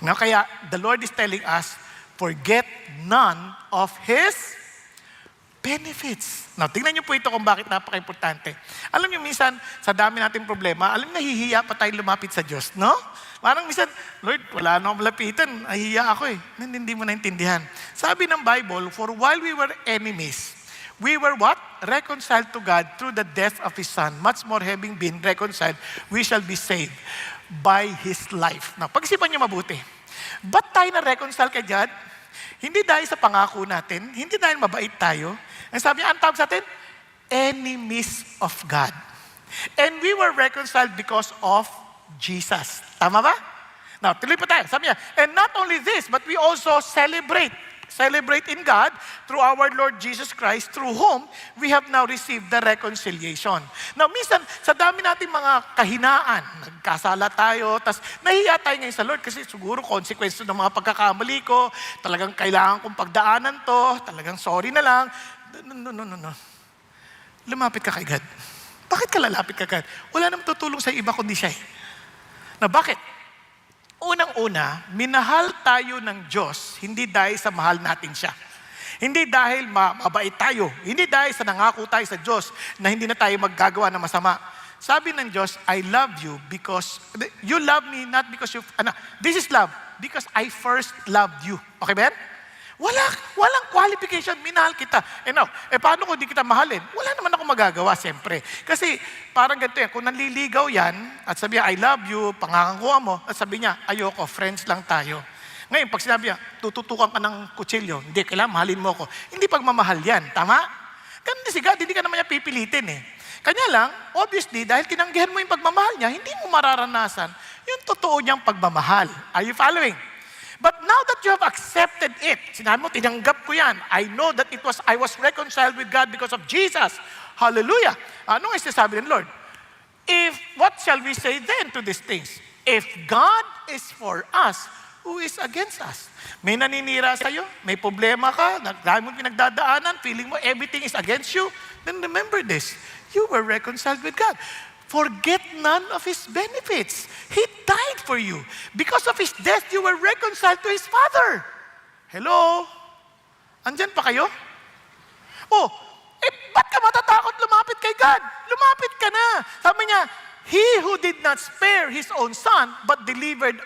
No, kaya, the Lord is telling us, forget none of His benefits. Now, tingnan niyo po ito kung bakit napaka-importante. Alam niyo, minsan, sa dami nating problema, alam niyo, nahihiya pa tayo lumapit sa Diyos, no? Parang minsan, Lord, wala na akong malapitan. Nahihiya ako eh. Hindi mo naintindihan. Sabi ng Bible, for while we were enemies, we were what? Reconciled to God through the death of His Son. Much more having been reconciled, we shall be saved by His life. Now, pag-isipan niyo mabuti. Ba't tayo na-reconcile kay God? Hindi dahil sa pangako natin, hindi dahil mabait tayo. Ang sabi niya, ang tawag sa atin, enemies of God. And we were reconciled because of Jesus. Tama ba? Now, tuloy pa tayo. Sabi niya, and not only this, but we also celebrate in God through our Lord Jesus Christ, through whom we have now received the reconciliation. Now, minsan, sa dami nating mga kahinaan, nagkasala tayo, tas nahiya tayo ngayon sa Lord kasi siguro consequence ng mga pagkakamali ko, talagang kailangan kong pagdaanan to, talagang sorry na lang. No. Lumapit ka kay God. Bakit ka lalapit kay God? Wala namang tutulong sa iba kundi siya eh. Na bakit? Unang-una, minahal tayo ng Diyos, hindi dahil sa mahal natin siya. Hindi dahil mabait tayo. Hindi dahil sa nangako tayo sa Diyos na hindi na tayo maggagawa ng masama. Sabi ng Diyos, I love you because, you love me not because this is love, because I first loved you. Okay ba yan? Walang qualification, minahal kita. Paano kung di kita mahalin? Wala naman ako magagawa, siyempre. Kasi parang ganito yan, kung nanliligaw yan, at sabi niya, I love you, pangangakuha mo, at sabi niya, ayoko, friends lang tayo. Ngayon, pag sinabi niya, tututukan ka ng kutsilyo, hindi, kailangan mahalin mo ako. Hindi pagmamahal yan, tama? Ganun si God, hindi ka naman niya pipilitin eh. Kanya lang, obviously, dahil tinanggihan mo yung pagmamahal niya, hindi mo mararanasan yung totoo niyang pagmamahal. Are you following? But now that you have accepted it, sinabi mo, tinanggap ko yan. I know that I was reconciled with God because of Jesus. Hallelujah. Ano nga sinasabi ng Lord? What shall we say then to these things? If God is for us, who is against us? May naninira sa'yo, may problema ka, dahil mo pinagdadaanan, feeling mo everything is against you, then remember this, you were reconciled with God. Forget none of His benefits. He died for you. Because of His death, you were reconciled to His Father. Hello? Andyan pa kayo? Ba't ka lumapit kay God. Lumapit ka na. Sabi niya, He who did not spare His own Son, but delivered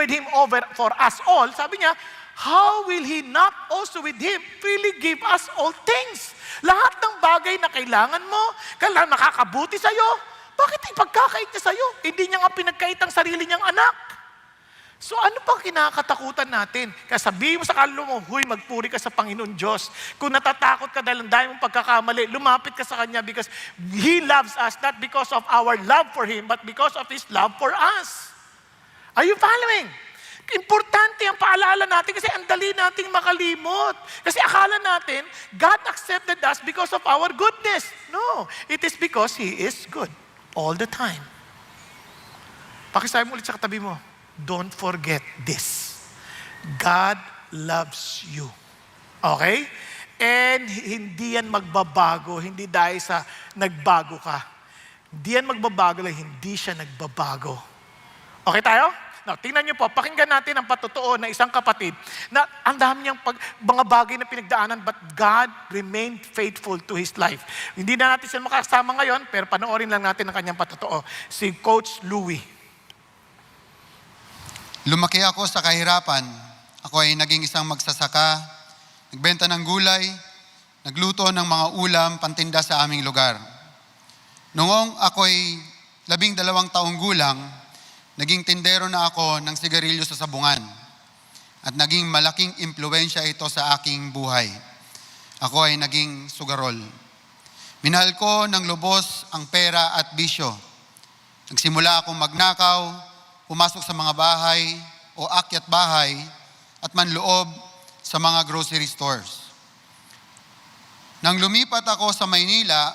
Him over for us all, sabi niya, how will He not also with Him freely give us all things? Lahat ng bagay na kailangan mo, kailangan nakakabuti sa'yo, bakit ipagkakait niya sa'yo? Hindi niya nga pinagkait ang sarili niyang anak. So ano pang kinakatakutan natin? Kaya sabihin mo sa kaluluwa mo, huy, magpuri ka sa Panginoon Diyos. Kung natatakot ka dahil ang dami mong pagkakamali, lumapit ka sa Kanya because He loves us, not because of our love for Him, but because of His love for us. Are you following? Importante ang paalala natin kasi ang dali nating makalimot. Kasi akala natin, God accepted us because of our goodness. No, it is because He is good all the time. Pakisabi mo ulit sa katabi mo, don't forget this. God loves you. Okay? And hindi yan magbabago, hindi dahil sa nagbago ka. Hindi yan magbabago lang, hindi siya nagbabago. Okay tayo? Now, tingnan niyo po, pakinggan natin ang patotoo na isang kapatid na ang dami niyang mga bagay na pinagdaanan, but God remained faithful to his life. Hindi na natin siya makasama ngayon, pero panoorin lang natin ang kanyang patotoo. Si Coach Louie. Lumaki ako sa kahirapan. Ako ay naging isang magsasaka, nagbenta ng gulay, nagluto ng mga ulam, pantinda sa aming lugar. Noong ako'y 12 taong gulang, naging tindero na ako ng sigarilyo sa sabungan at naging malaking impluwensya ito sa aking buhay. Ako ay naging sugarol. Minahal ko ng lubos ang pera at bisyo. Nagsimula akong magnakaw, pumasok sa mga bahay o akyat bahay at manloob sa mga grocery stores. Nang lumipat ako sa Maynila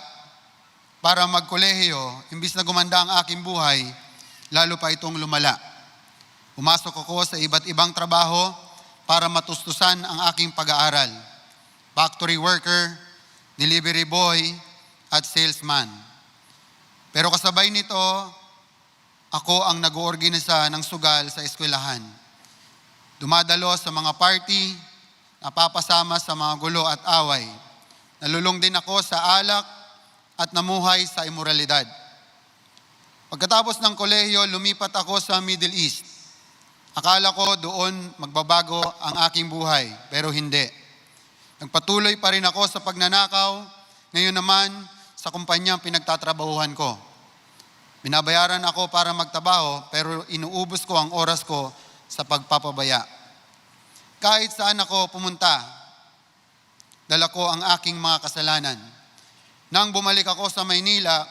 para magkolehiyo, imbis na gumanda ang aking buhay, lalo pa itong lumala. Pumasok ako sa iba't ibang trabaho para matustusan ang aking pag-aaral. Factory worker, delivery boy, at salesman. Pero kasabay nito, ako ang nag-oorganisa ng sugal sa eskwelahan. Dumadalo sa mga party, napapasama sa mga gulo at away. Nalulong din ako sa alak at namuhay sa imoralidad. Pagkatapos ng kolehiyo, lumipat ako sa Middle East. Akala ko doon magbabago ang aking buhay, pero hindi. Nagpatuloy pa rin ako sa pagnanakaw, ngayon naman sa kumpanyang pinagtatrabahuhan ko. Binabayaran ako para magtrabaho, pero inuubos ko ang oras ko sa pagpapabaya. Kahit saan ako pumunta, dala ko ang aking mga kasalanan. Nang bumalik ako sa Maynila,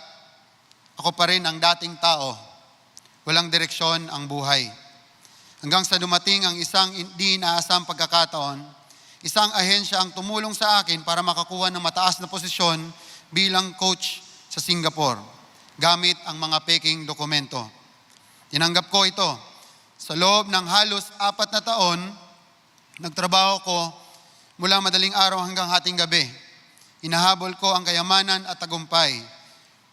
ako pa rin ang dating tao. Walang direksyon ang buhay. Hanggang sa dumating ang isang hindi inaasang pagkakataon, isang ahensya ang tumulong sa akin para makakuha ng mataas na posisyon bilang coach sa Singapore, gamit ang mga peking dokumento. Tinanggap ko ito. Sa loob ng halos 4 na taon, nagtrabaho ko mula madaling araw hanggang hating gabi. Inahabol ko ang kayamanan at tagumpay.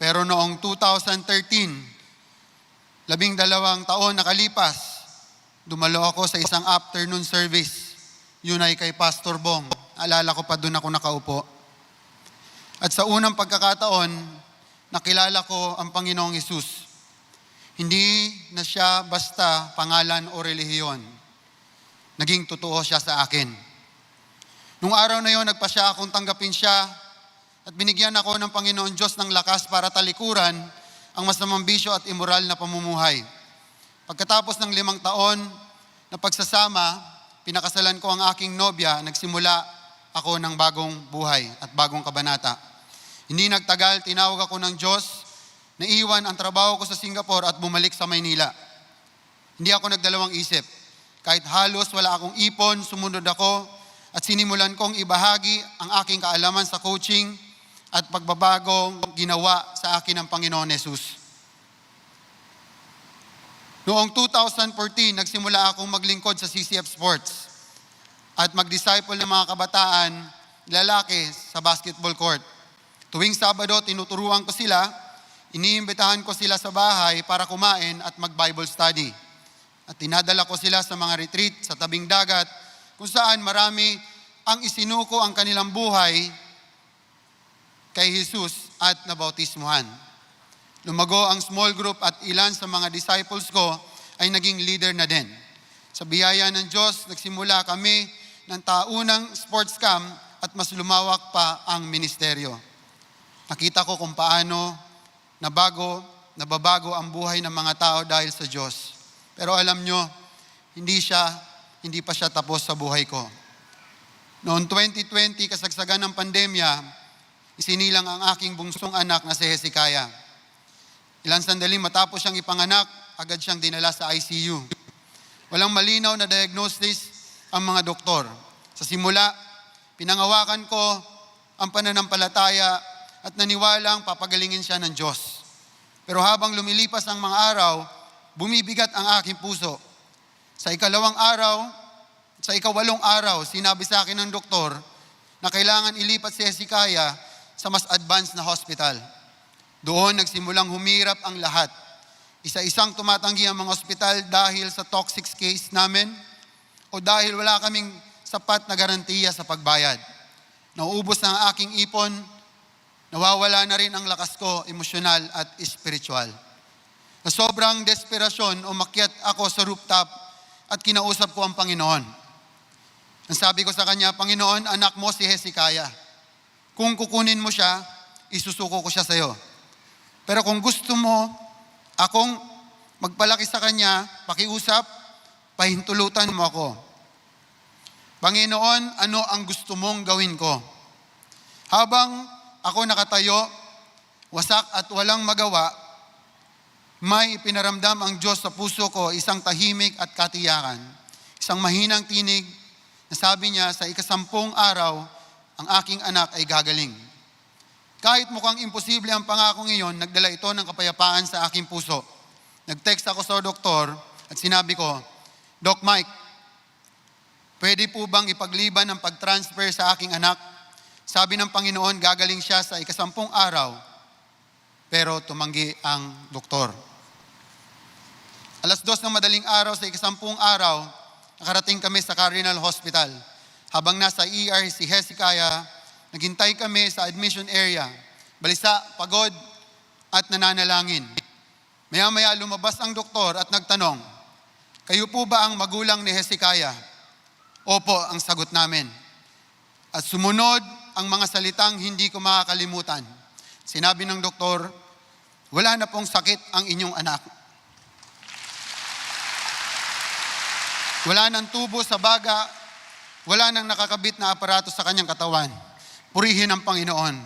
Pero noong 2013, 12 taon nakalipas, dumalo ako sa isang afternoon service. Yun ay kay Pastor Bong. Alala ko pa doon ako nakaupo. At sa unang pagkakataon, nakilala ko ang Panginoong Hesus. Hindi na siya basta pangalan o relihiyon. Naging totoo siya sa akin. Nung araw na yon, nagpasya akong tanggapin siya at binigyan ako ng Panginoon Diyos ng lakas para talikuran ang masamang bisyo at immoral na pamumuhay. Pagkatapos ng 5 taon na pagsasama, pinakasalan ko ang aking nobya, nagsimula ako ng bagong buhay at bagong kabanata. Hindi nagtagal, tinawag ako ng Diyos, naiwan ang trabaho ko sa Singapore at bumalik sa Maynila. Hindi ako nagdalawang isip. Kahit halos wala akong ipon, sumunod ako at sinimulan kong ibahagi ang aking kaalaman sa coaching at pagbabagong ginawa sa akin ng Panginoon Hesus. Noong 2014, nagsimula akong maglingkod sa CCF Sports at mag-disciple ng mga kabataan, lalaki sa basketball court. Tuwing Sabado, tinuturuan ko sila, iniimbitahan ko sila sa bahay para kumain at mag-Bible study. At tinadala ko sila sa mga retreat sa tabing dagat kung saan marami ang isinuko ang kanilang buhay kay Jesus at nabautismuhan. Lumago ang small group at ilan sa mga disciples ko ay naging leader na din. Sa biyaya ng Diyos, nagsimula kami ng taunang sports camp at mas lumawak pa ang ministeryo. Nakita ko kung paano nababago ang buhay ng mga tao dahil sa Diyos. Pero alam nyo, hindi pa siya tapos sa buhay ko. Noong 2020, kasagsagan ng pandemya, isinilang ang aking bungsong anak na si Hezekiah. Ilang sandali matapos siyang ipanganak, agad siyang dinala sa ICU. Walang malinaw na diagnosis ang mga doktor. Sa simula, pinangawakan ko ang pananampalataya at naniwalang papagalingin siya ng Diyos. Pero habang lumilipas ang mga araw, bumibigat ang aking puso. Sa ikawalong araw, sinabi sa akin ng doktor na kailangan ilipat si Hezekiah sa mas advanced na hospital. Doon nagsimulang humirap ang lahat. Isa-isang tumatanggi ang mga ospital dahil sa toxic case namin o dahil wala kaming sapat na garantiya sa pagbayad. Nauubos na ang aking ipon, nawawala na rin ang lakas ko, emosyonal at espiritual. Sa sobrang desperasyon, umakyat ako sa rooftop at kinausap ko ang Panginoon. Ang sabi ko sa kanya, Panginoon, anak mo si Hezekiah. Kung kukunin mo siya, isusuko ko siya sa iyo. Pero kung gusto mo akong magpalaki sa kanya, pakiusap, pahintulutan mo ako. Panginoon, ano ang gusto mong gawin ko? Habang ako nakatayo, wasak at walang magawa, may ipinaramdam ang Diyos sa puso ko, isang tahimik at katiyakan. Isang mahinang tinig na sabi niya, sa 10 araw, ang aking anak ay gagaling. Kahit mukhang imposible ang pangakong iyon, nagdala ito ng kapayapaan sa aking puso. Nag-text ako sa doktor at sinabi ko, Doc Mike, pwede po bang ipagliban ang pag-transfer sa aking anak? Sabi ng Panginoon, gagaling siya sa 10 araw. Pero tumanggi ang doktor. 2:00 ng madaling araw sa 10 araw, nakarating kami sa Cardinal Hospital. Habang nasa ER si Hezekiah, naghintay kami sa admission area. Balisa, pagod, at nananalangin. Maya-maya lumabas ang doktor at nagtanong, kayo po ba ang magulang ni Hezekiah? Opo, ang sagot namin. At sumunod ang mga salitang hindi ko makakalimutan. Sinabi ng doktor, wala na pong sakit ang inyong anak. Wala nang tubo sa baga, wala nang nakakabit na aparato sa kanyang katawan. Purihin ang Panginoon.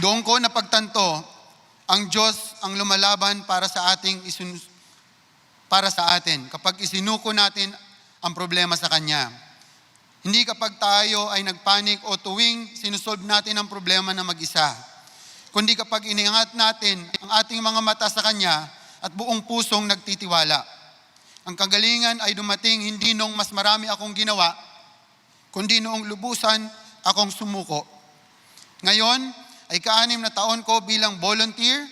Doon ko napagtanto, ang Diyos ang lumalaban para sa atin kapag isinuko natin ang problema sa Kanya. Hindi kapag tayo ay nagpanik o tuwing sinusolve natin ang problema na mag-isa, kundi kapag iniangat natin ang ating mga mata sa Kanya at buong pusong nagtitiwala. Ang kagalingan ay dumating hindi nung mas marami akong ginawa, kundi noong lubusan akong sumuko. Ngayon ay 6 na taon ko bilang volunteer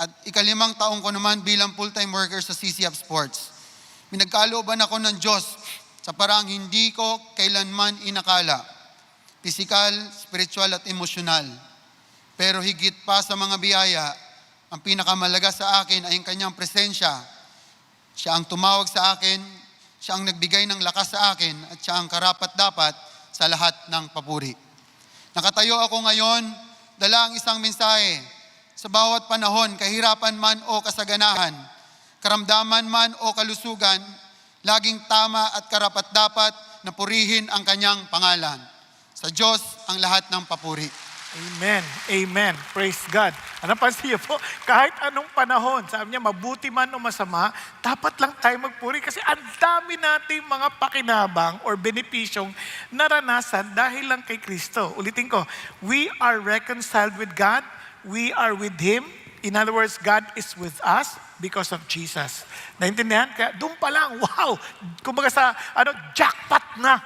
at 5 taon ko naman bilang full-time worker sa CCF Sports. Pinagkalooban ako ng Diyos sa parang hindi ko kailanman inakala. Pisikal, spiritual at emosyonal. Pero higit pa sa mga biyaya, ang pinakamalaga sa akin ay ang kanyang presensya. Siya ang tumawag sa akin, siya ang nagbigay ng lakas sa akin, at siya ang karapat-dapat sa lahat ng papuri. Nakatayo ako ngayon, dala ang isang mensahe. Sa bawat panahon, kahirapan man o kasaganahan, karamdaman man o kalusugan, laging tama at karapat-dapat na purihin ang kanyang pangalan. Sa Diyos ang lahat ng papuri. Amen. Amen. Praise God. Ano pansin niyo po? Kahit anong panahon, sabi niya, mabuti man o masama, dapat lang tayo magpuri kasi ang dami nating mga pakinabang or benepisyong naranasan dahil lang kay Kristo. Ulitin ko, we are reconciled with God, we are with Him. In other words, God is with us because of Jesus. Naintindihan? Kaya doon pa lang, wow! Kumbaga sa, jackpot na.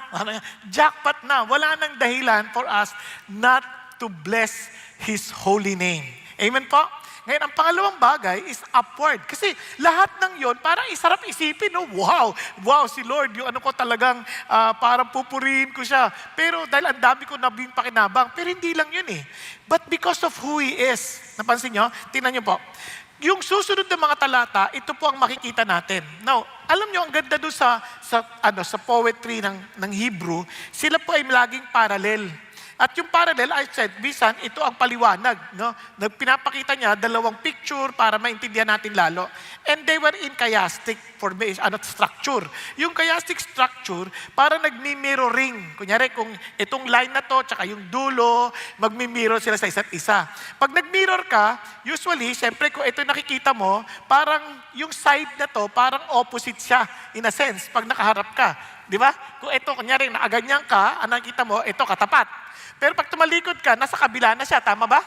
Jackpot na. Wala nang dahilan for us not to bless His holy name. Amen po? Ngayon, ang pangalawang bagay is upward. Kasi lahat ng yon parang isarap isipin, no? Wow, si Lord, yung ano ko talagang parang pupurihin ko siya. Pero dahil ang dami ko nabing pakinabang, pero hindi lang yun eh. But because of who He is, napansin nyo? Tingnan nyo po. Yung susunod na mga talata, ito po ang makikita natin. Now, alam nyo, ang ganda doon sa poetry ng Hebrew, sila po ay laging parallel. At yung parallel, I said, bisan, ito ang paliwanag. No? Pinapakita niya dalawang picture para maintindihan natin lalo. And they were in chiastic formation, structure. Yung chiastic structure, para nagmi-mirroring. Kunyari, kung itong line na to, tsaka yung dulo, magmi-mirror sila sa isa't isa. Pag nag-mirror ka, usually, siyempre, kung ito nakikita mo, parang yung side na to, parang opposite siya, in a sense, pag nakaharap ka. Di ba? Kung ito, kunyari, nakaganyan ka, ang nakikita mo, ito katapat. Pero pag tumalikod ka, nasa kabila na siya. Tama ba?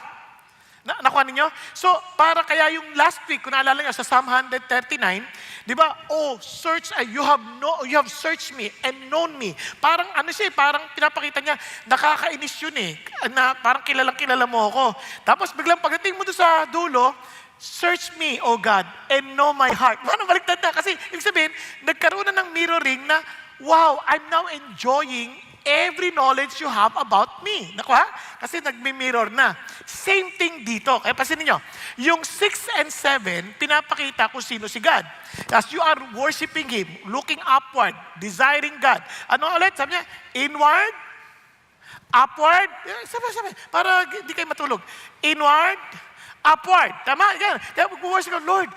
Nakuha ninyo? So, para kaya yung last week, kung naalala nyo, sa Psalm 139, di ba? Oh, search, you have searched me and known me. Parang ano siya, parang pinapakita niya, nakakainis yun eh. Na, parang kilala mo ako. Tapos biglang pagdating mo doon sa dulo, search me, O God, and know my heart. Ano, baliktad na. Kasi, ibig sabihin, nagkaroon na ng mirroring na, wow, I'm now enjoying every knowledge you have about me. Nakuha? Kasi nagmi-mirror na. Same thing dito. Kaya pasinin nyo, yung 6 and 7, pinapakita kung sino si God. As you are worshiping Him, looking upward, desiring God. Ano ulit? Sabi niya, inward, upward, sabi, para hindi kayo matulog. Inward, upward. Tama? Yan. Kaya mag-worship ka, Lord,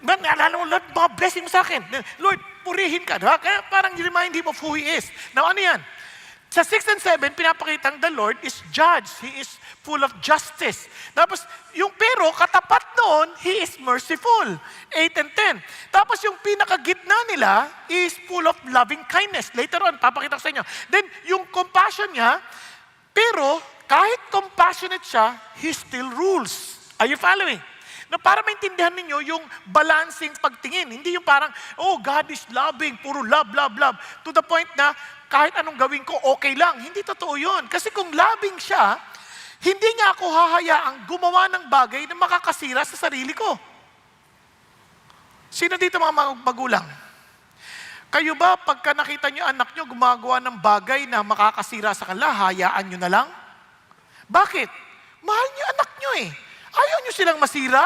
naalala mo, Lord, mga blessing mo sa akin. Lord, purihin ka. Diba? Kaya parang remind Him of who He is. Now, ano yan? Sa 6 and 7, pinapakitang the Lord is judge. He is full of justice. Tapos, yung pero, katapat noon, He is merciful. 8 and 10. Tapos, yung pinakagitna nila is full of loving kindness. Later on, papakita ko sa inyo. Then, yung compassion niya, pero, kahit compassionate siya, He still rules. Are you following? Na para maintindihan ninyo yung balancing pagtingin. Hindi yung parang, oh, God is loving, puro love, love, love. To the point na, kahit anong gawin ko, okay lang. Hindi totoo yun. Kasi kung loving siya, hindi niya ako hahayaang gumawa ng bagay na makakasira sa sarili ko. Sino dito mga magulang? Kayo ba, pagka nakita niyo anak niyo gumagawa ng bagay na makakasira sa kanila, hayaan niyo na lang? Bakit? Mahal niyo anak niyo eh. Ayaw niyo silang masira.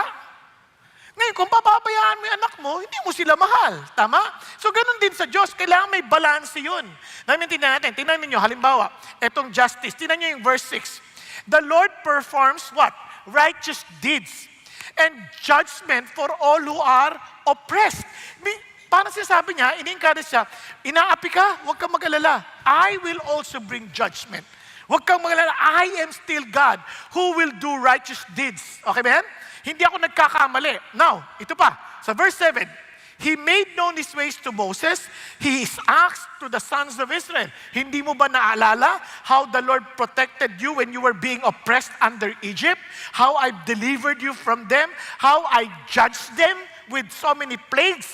Ngayon, kung papabayaan mo yung anak mo, hindi mo sila mahal. Tama? So, ganun din sa Diyos. Kailangan may balance yun. Tingnan natin. Tingnan ninyo, halimbawa, etong justice. Tingnan niyo yung verse 6. The Lord performs what? Righteous deeds and judgment for all who are oppressed. Parang sinasabi niya, ini-encourage siya, inaapi ka, huwag kang mag-alala. I will also bring judgment. Huwag kang mag-alala, I am still God who will do righteous deeds. Okay ba yan? Hindi ako nagkakamali. Now, ito pa, sa verse 7, He made known His ways to Moses. His acts to the sons of Israel. Hindi mo ba naalala how the Lord protected you when you were being oppressed under Egypt? How I delivered you from them? How I judged them with so many plagues?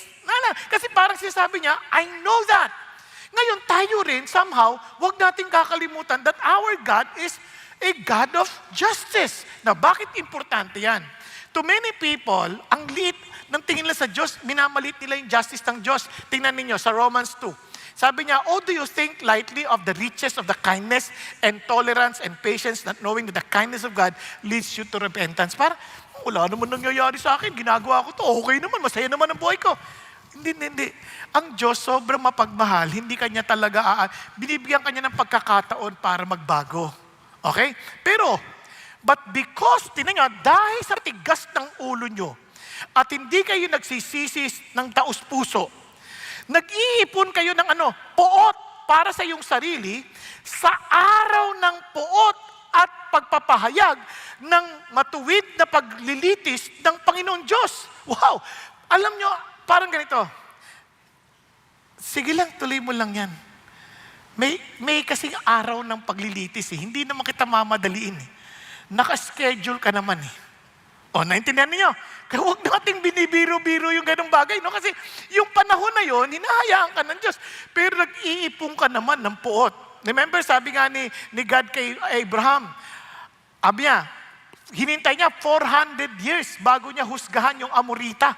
Kasi parang sinasabi niya, I know that. Ngayon, tayo rin, somehow, wag nating kakalimutan that our God is a God of justice. Now, bakit importante yan? To many people, ang liit ng tingin nila sa Diyos, minamalit nila yung justice ng Diyos. Tingnan ninyo sa Romans 2. Sabi niya, oh, do you think lightly of the riches of the kindness and tolerance and patience, not knowing that the kindness of God leads you to repentance? Para, wala naman nangyayari sa akin, ginagawa ko to, okay naman, masaya naman ang buhay ko. Hindi. Ang Diyos sobrang mapagmahal, hindi kanya talaga, binibigyan kanya ng pagkakataon para magbago. Okay? Pero, but because, tinan nyo, dahil sa tigas ng ulo nyo, at hindi kayo nagsisisi ng taus-puso, nag-iipon kayo ng poot para sa iyong sarili, sa araw ng poot at pagpapahayag ng matuwid na paglilitis ng Panginoon Diyos. Wow! Alam nyo, parang ganito, sige lang, tuloy mo lang yan. May kasing araw ng paglilitis eh. Hindi naman kita mamadaliin eh. Naka-schedule ka naman eh. O, naintindihan niyo? Kaya huwag nating binibiro-biro yung ganong bagay, no? Kasi yung panahon na yon, hinahayaan ka ng Diyos. Pero nag-iipon ka naman ng puot. Remember, sabi nga ni God kay Abraham, sabi niya, hinintay niya 400 years bago niya husgahan yung Amorita.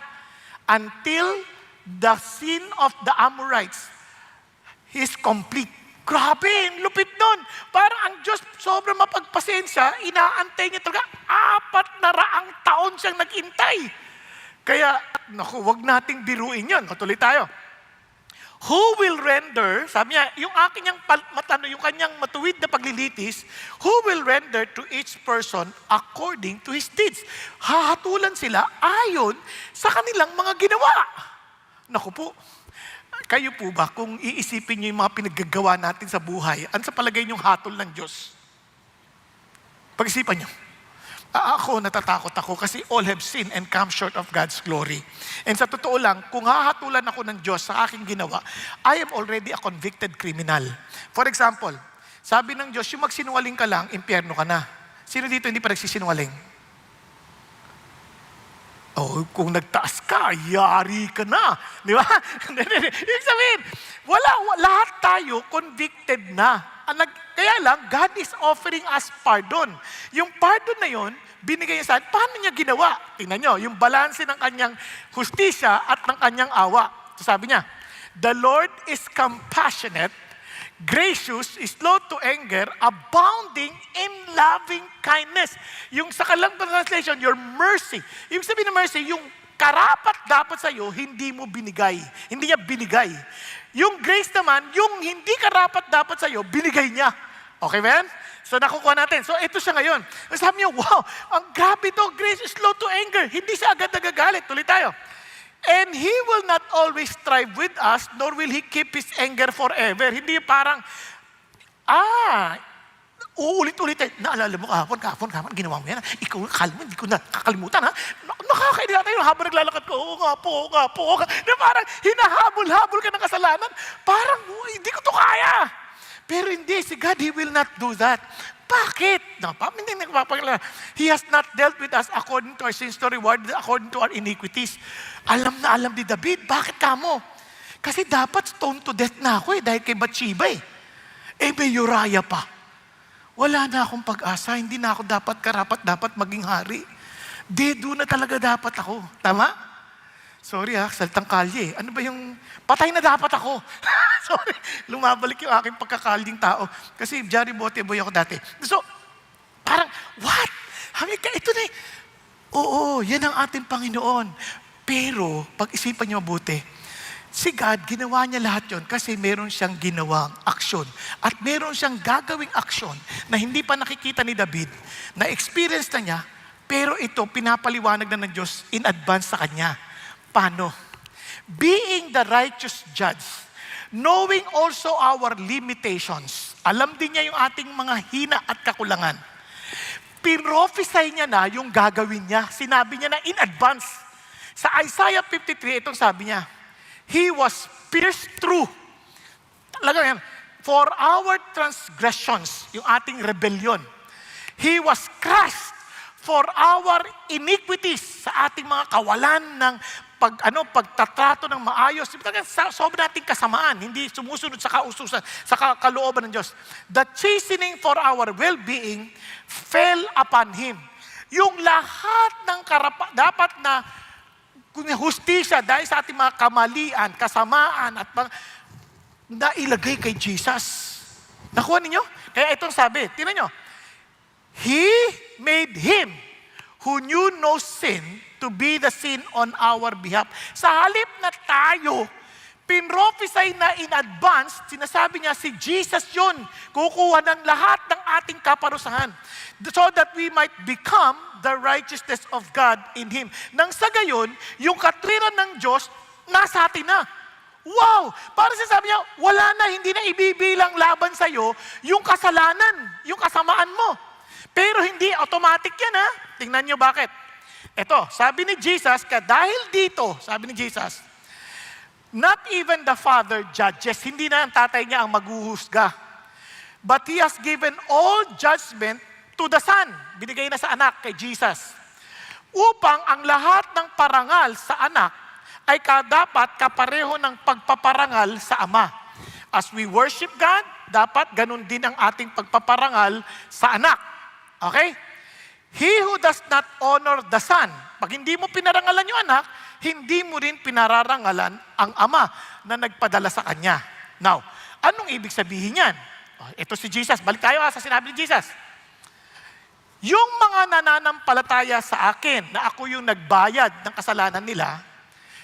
Until the sin of the Amorites is complete. Grabe, ang lupit nun. Parang ang Diyos sobrang mapagpasensya, inaantay niya talaga 400 taon siyang nag-intay. Kaya, naku, wag nating biruin yun. Patuloy tayo. Who will render, sabi niya, yung aking yung kanyang matuwid na paglilitis, who will render to each person according to his deeds. Hahatulan sila ayon sa kanilang mga ginawa. Naku po, kayo po ba, kung iisipin niyo yung mga pinaggagawa natin sa buhay, ano sa palagay niyong hatol ng Diyos? Pag-isipan niyo. Ako, natatakot ako kasi all have sinned and come short of God's glory. And sa totoo lang, kung hahatulan ako ng Diyos sa aking ginawa, I am already a convicted criminal. For example, sabi ng Diyos, yung magsinungaling ka lang, impyerno ka na. Sino dito hindi pa nagsisinungaling? Oh, kung nagtaas ka, yari ka na. Di ba? Ibig sabihin, lahat tayo convicted na. Kaya lang, God is offering us pardon. Yung pardon na yon, binigay niya sa atin. Paano niya ginawa? Tingnan nyo, yung balanse ng kanyang hustisya at ng kanyang awa. So sabi niya, the Lord is compassionate, gracious, slow to anger, abounding in loving kindness. Yung sa kalang translation, your mercy. Ibig sabihin ng mercy, yung karapat dapat sa'yo, hindi mo binigay. Hindi niya binigay. Yung grace naman, yung hindi karapat dapat sa'yo, binigay niya. Okay ba yan? So nakukuha natin. So ito siya ngayon. Sabi niya, wow, ang grabe to, grace is slow to anger. Hindi siya agad nagagalit. Tuloy tayo. And He will not always strive with us, nor will He keep His anger forever. Hindi parang, uulit-ulit. Naalala mo kahapon, ginawa mo yan. Ikaw, akala mo, hindi ko na kakalimutan, ha? Nakakainita tayo habang naglalakad ko, oo nga po. Na parang hinahabol-habol ka ng kasalanan. Parang, hindi ko to kaya. Pero hindi, si God, He will not do that. Bakit? He has not dealt with us according to our sins to reward according to our iniquities. Alam na alam ni David, bakit kamo? Kasi dapat stone to death na ako dahil kay Bathsheba may Uriah pa. Wala na akong pag-asa, hindi na ako dapat maging hari. Dedo na talaga dapat ako. Tama? Sorry salitang kalye. Ano ba yung patay na dapat ako? Sorry, lumabalik yung aking pagkakaling tao. Kasi Jerry Bote boy ako dati. So, parang, what? Ito na Oo, yan ang ating Panginoon. Pero, pag-isipan niyo mabuti, si God, ginawa niya lahat yon kasi meron siyang ginawang aksyon. At meron siyang gagawing aksyon na hindi pa nakikita ni David, na experience na niya, pero ito, pinapaliwanag na ng Diyos in advance sa kanya. Paano? Being the righteous judge, knowing also our limitations. Alam din niya yung ating mga hina at kakulangan. Pinrophesy niya na yung gagawin niya. Sinabi niya na in advance. Sa Isaiah 53, itong sabi niya, He was pierced through. Talaga yan. For our transgressions, yung ating rebellion. He was crushed for our iniquities, sa ating mga kawalan ng pagtatrato ng maayos. Sobrang nating kasamaan, hindi sumusunod sa kaususan, sa kalooban ng Diyos. The chastening for our well-being fell upon Him. Yung lahat ng dapat na hustisya dahil sa ating mga kamalian, kasamaan, at nailagay kay Jesus. Nakuha ninyo? Kaya itong sabi, tingnan nyo, He made Him who knew no sin to be the sin on our behalf. Sa halip na tayo, pinrophesy na in advance, sinasabi niya si Jesus yun, kukuha ng lahat ng ating kaparusahan. So that we might become the righteousness of God in Him. Nang sa gayon, yung katwiran ng Diyos, nasa atin na. Wow! Para sinasabi niya, wala na, hindi na ibibilang laban sa'yo yung kasalanan, yung kasamaan mo. Pero hindi automatic yan, ha? Tingnan niyo bakit. Ito, sabi ni Jesus, dahil dito, sabi ni Jesus, not even the Father judges, hindi na ang tatay niya ang maghuhusga. But He has given all judgment to the Son. Binigay na sa anak kay Jesus. Upang ang lahat ng parangal sa anak ay dapat kapareho ng pagpaparangal sa Ama. As we worship God, dapat ganun din ang ating pagpaparangal sa anak. Okay? He who does not honor the Son, pag hindi mo pinarangalan yung anak, hindi mo rin pinararangalan ang Ama na nagpadala sa Kanya. Now, anong ibig sabihin yan? Ito si Jesus. Balik tayo sa sinabi ni Jesus. Yung mga nananampalataya sa akin na ako yung nagbayad ng kasalanan nila,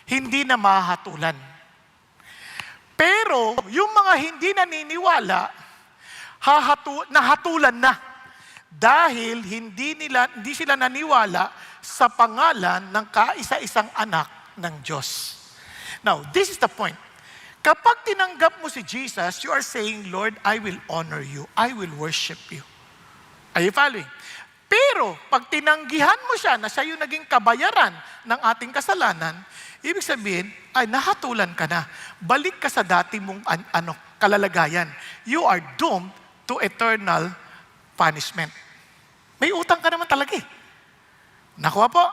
hindi na mahatulan. Pero yung mga hindi naniniwala, nahatulan na. Dahil hindi sila naniwala sa pangalan ng kaisa-isang anak ng Diyos. Now, this is the point. Kapag tinanggap mo si Jesus, you are saying, Lord, I will honor you. I will worship you. Are you following? Pero, pag tinanggihan mo siya na siya yung naging kabayaran ng ating kasalanan, ibig sabihin, ay nahatulan ka na. Balik ka sa dati mong kalalagayan. You are doomed to eternal punishment. May utang ka naman talaga eh. Nakuha po.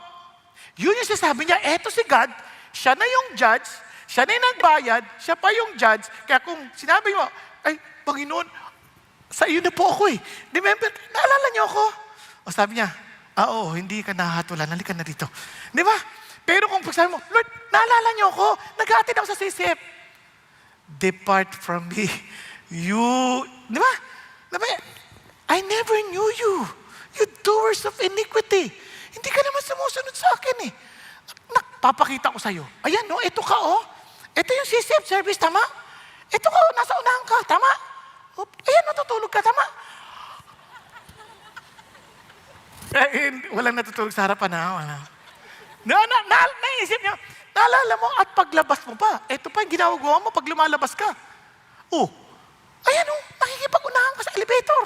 Yun yung sinasabi niya, eto si God, siya na yung judge, siya na yung nagbayad, siya pa yung judge. Kaya kung sinabi mo, ay, Panginoon, sa iyo na po ako eh. Remember, naalala niyo ako? O sabi niya, oo, hindi ka nahatulan, halika na dito. Di ba? Pero kung pagsabi mo, Lord, naalala niyo ako, nag-aatid ako sa sisip. Depart from me. You, di ba? I never knew you. You doers of iniquity. Hindi ka naman sumusunod sa akin eh. Papakita ko sa'yo. Ayan, no, ito ka, oh. Ito yung CCF service, tama? Ito ka, oh, nasa unahan ka, tama? Ayan, natutulog ka, tama? Walang natutulog sa harapan, ha? Naisip niya, naalala mo at paglabas mo pa. Ito pa yung ginagawa mo pag lumalabas ka. Oh, ayan, oh, nakikipag-unahan ka sa elevator.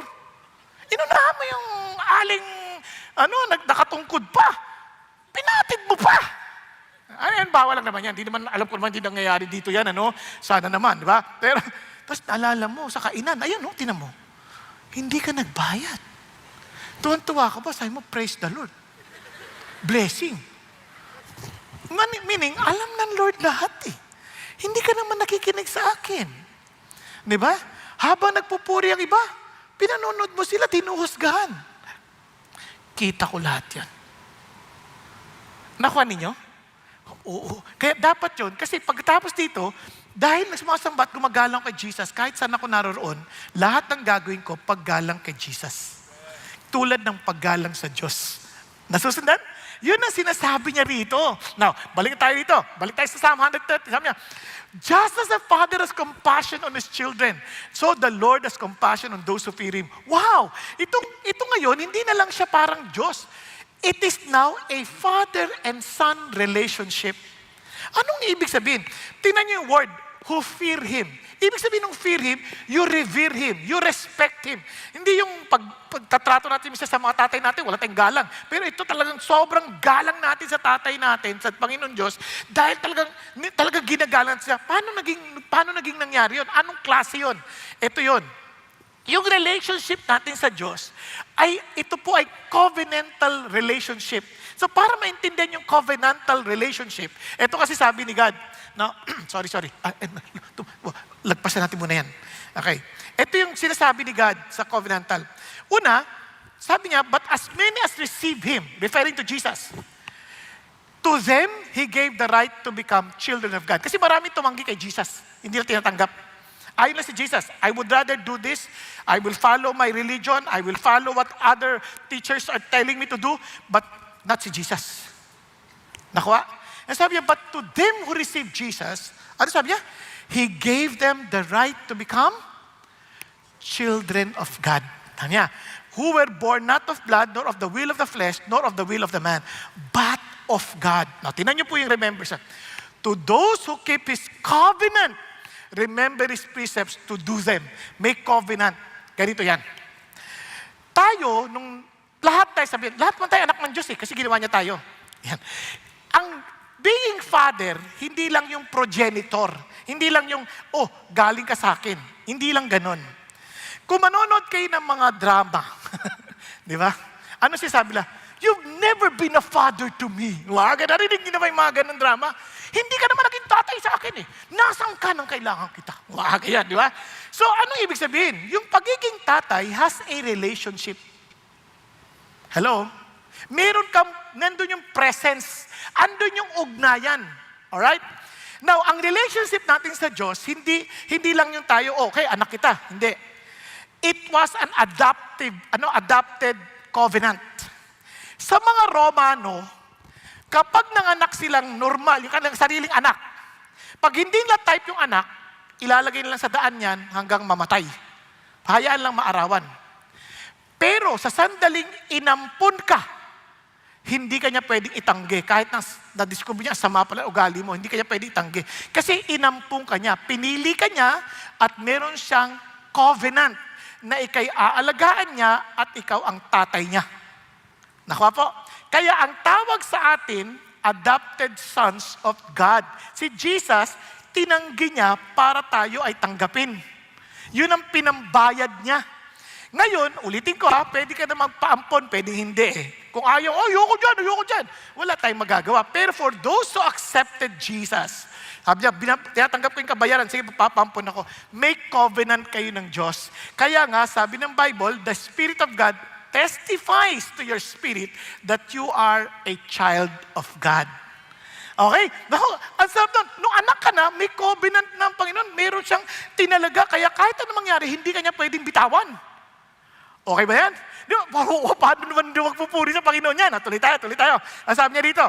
Inunahan mo yung aling, nakatungkod pa. Pinatid mo pa. Ayan, bawal lang naman yan. Di naman, alam ko naman, hindi nangyayari dito yan, Sana naman, di ba? Pero, tapos naalala mo sa kainan, ayan, tinan mo. Hindi ka nagbayad. Tuwan-tuwa ka ba? Sabi mo, praise the Lord. Blessing. Meaning, alam ng Lord lahat eh. Hindi ka naman nakikinig sa akin. Di ba? Habang nagpupuri ang iba, pinanonood mo sila, tinuhusgahan. Kita ko lahat yan. Nakuha ninyo? Oo. Kaya dapat yun, kasi pagkatapos dito, dahil nagsumasamba at gumagalang kay Jesus, kahit saan ako naroon, lahat ng gagawin ko, paggalang kay Jesus. Tulad ng paggalang sa Diyos. Nasusundan? Yun ang sinasabi niya rito. Now, balik tayo dito. Balik tayo sa Psalm 130. Sabi niya, just as a father has compassion on his children, so the Lord has compassion on those who fear Him. Wow! Ito ngayon, hindi na lang siya parang Diyos. It is now a father and son relationship. Anong ibig sabihin? Tingnan niyo yung word, who fear Him. Ibig sabihin ng fear Him, you revere Him, you respect Him. Hindi yung pagtatrato natin sa mga tatay natin, wala tayong galang. Pero ito talagang sobrang galang natin sa tatay natin, sa Panginoon Diyos, dahil talagang ginagalang siya. Paano naging nangyari yun? Anong klase yun? Ito yun. Yung relationship natin sa Diyos, ito po ay covenantal relationship. So para maintindihan yung covenantal relationship, ito kasi sabi ni God, sorry. Lagpasan natin muna yan. Okay. Ito yung sinasabi ni God sa covenantal. Una, sabi niya, but as many as receive Him, referring to Jesus, to them, He gave the right to become children of God. Kasi marami tumanggi kay Jesus. Hindi na tinatanggap. Ayon na si Jesus, I would rather do this. I will follow my religion. I will follow what other teachers are telling me to do, but not si Jesus. Nakuha? And sabi niya, but to them who receive Jesus, ano sabi niya? He gave them the right to become children of God. Sabi niya, who were born not of blood, nor of the will of the flesh, nor of the will of the man, but of God. Now, tinan niyo po yung remember siya. To those who keep His covenant, remember His precepts to do them. Make covenant. Ganito yan. Tayo, nung lahat tayo sabihin, lahat man tayo anak ng Diyos kasi ginawa niya tayo. Yan. Ang being father, hindi lang yung progenitor. Hindi lang yung, galing ka sa akin. Hindi lang ganon. Kung manonood kayo ng mga drama, di ba? Ano siya sabi lang? You've never been a father to me. Narinig niyo na ba yung mga ganong drama? Hindi ka naman naging tatay sa akin eh. Nasaan ka nang kailangan kita? Yan, di ba? So, anong ibig sabihin? Yung pagiging tatay has a relationship. Hello? Nandun yung presence, andun yung ugnayan. Alright? Now, ang relationship natin sa Diyos, hindi lang yung tayo, okay, anak kita. Hindi. It was an adopted covenant. Sa mga Romano, kapag nanganak silang normal, yung kanilang sariling anak, pag hindi nila type yung anak, ilalagay nila sa daan yan hanggang mamatay. Hayaan lang maarawan. Pero sa sandaling inampun ka, hindi kanya pwedeng itanggi. Kahit na-discover niya, sama pala ugali mo, hindi kanya pwedeng itanggi. Kasi inampun ka niya, pinili ka niya, at meron siyang covenant na ikay aalagaan niya at ikaw ang tatay niya. Nakuha po? Kaya ang tawag sa atin, adopted sons of God. Si Jesus, tinanggi niya para tayo ay tanggapin. Yun ang pinambayad niya. Ngayon, ulitin ko pwede ka na magpaampon, pwede hindi Kung ayaw, ayoko dyan. Wala tayong magagawa. Pero for those who accepted Jesus, sabi niya, tinatanggap ko yung kabayaran, sige, papampon ako. Make covenant kayo ng Diyos. Kaya nga, sabi ng Bible, the Spirit of God testifies to your spirit that you are a child of God. Okay? Naku, ang sarap doon. Nung anak ka na, may covenant ng Panginoon. Meron siyang tinalaga. Kaya kahit ano mangyari, hindi kanya pwedeng bitawan. Okay ba yan? Di ba? Paano naman di magpupuri sa Panginoon yan? Tuloy tayo. Ang sabi niya dito,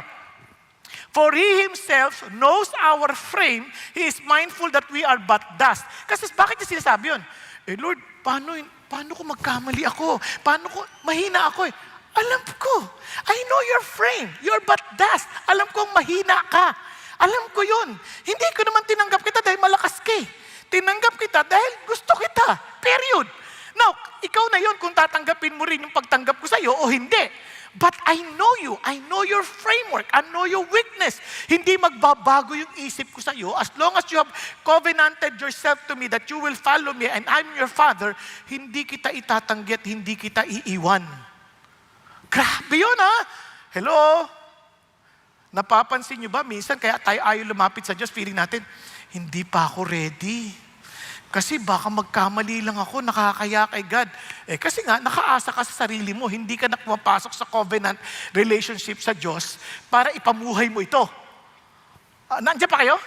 for He Himself knows our frame. He is mindful that we are but dust. Kasi bakit niya sinasabi yun? Lord, paano ko magkamali ako? Mahina ako eh. Alam ko. I know your frame. You're but dust. Alam kong mahina ka. Alam ko yun. Hindi ko naman tinanggap kita dahil malakas ka eh. Tinanggap kita dahil gusto kita. Period. Now, ikaw na yun kung tatanggapin mo rin yung pagtanggap ko sa iyo o hindi. But I know you. I know your framework. I know your weakness. Hindi magbabago yung isip ko sa iyo. As long as you have covenanted yourself to me that you will follow me and I'm your father, hindi kita itatanggi at hindi kita iiwan. Grabe yun Hello? Napapansin nyo ba? Minsan kaya tayo ayaw lumapit sa Diyos, feeling natin, hindi pa ako ready. Kasi baka magkamali lang ako, nakakaya kay God. Kasi nga, nakaasa ka sa sarili mo, hindi ka na pumapasok sa covenant relationship sa Diyos para ipamuhay mo ito. Nandiyan pa kayo?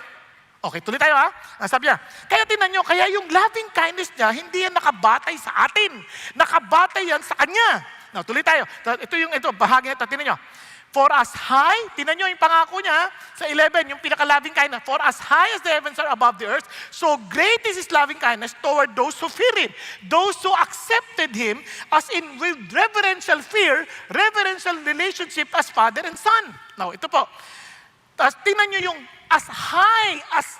Okay, tuloy tayo Ang sabi niya, kaya tinan nyo, kaya yung loving kindness niya, hindi yan nakabatay sa atin. Nakabatay yan sa Kanya. Now, tuloy tayo. Ito, bahagi nito, tinan nyo. For as high, tinan nyo yung pangako niya sa 11, yung pinaka-loving kindness. For as high as the heavens are above the earth, so great is His loving kindness toward those who fear Him. Those who accepted Him as in with reverential fear, reverential relationship as father and son. Now, ito po. Tapos tinan nyo yung as high as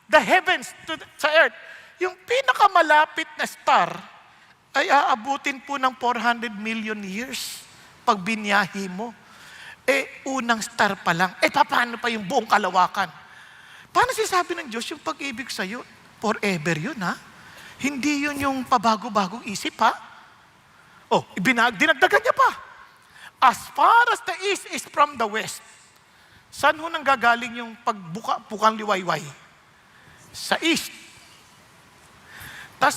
the heavens sa earth. Yung pinakamalapit na star ay aabutin po ng 400 million years pag binyahi mo. Unang star pa lang. Paano pa yung buong kalawakan? Paano sinasabi ng Diyos yung pag-ibig sa'yo? Forever yun, Hindi yun yung pabago-bagong isip, dinagdagan niya pa. As far as the east is from the west. Saan ho nang gagaling yung pukang liwayway? Sa east. Tapos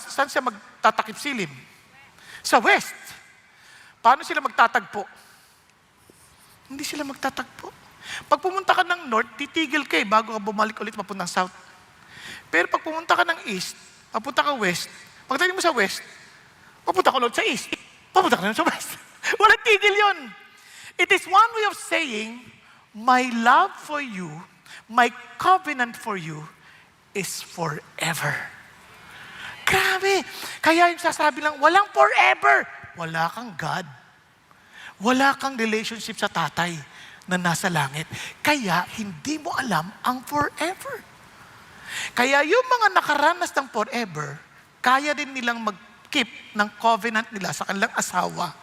saan siya magtatakip silim? Sa west. Paano sila magtatagpo? Hindi sila magtatagpo. Pag pumunta ka ng north, titigil ka bago ka bumalik ulit papuntang south. Pero pag pumunta ka ng east, papunta ka west, pagdating mo sa west, papunta ka ulit sa east, papunta ka na sa west. Walang tigil yun. It is one way of saying, my love for you, my covenant for you, is forever. Grabe. Kaya yung sasabi lang, walang forever. Wala kang God. Wala kang relationship sa tatay na nasa langit. Kaya hindi mo alam ang forever. Kaya yung mga nakaranas ng forever, kaya din nilang mag-keep ng covenant nila sa kanilang asawa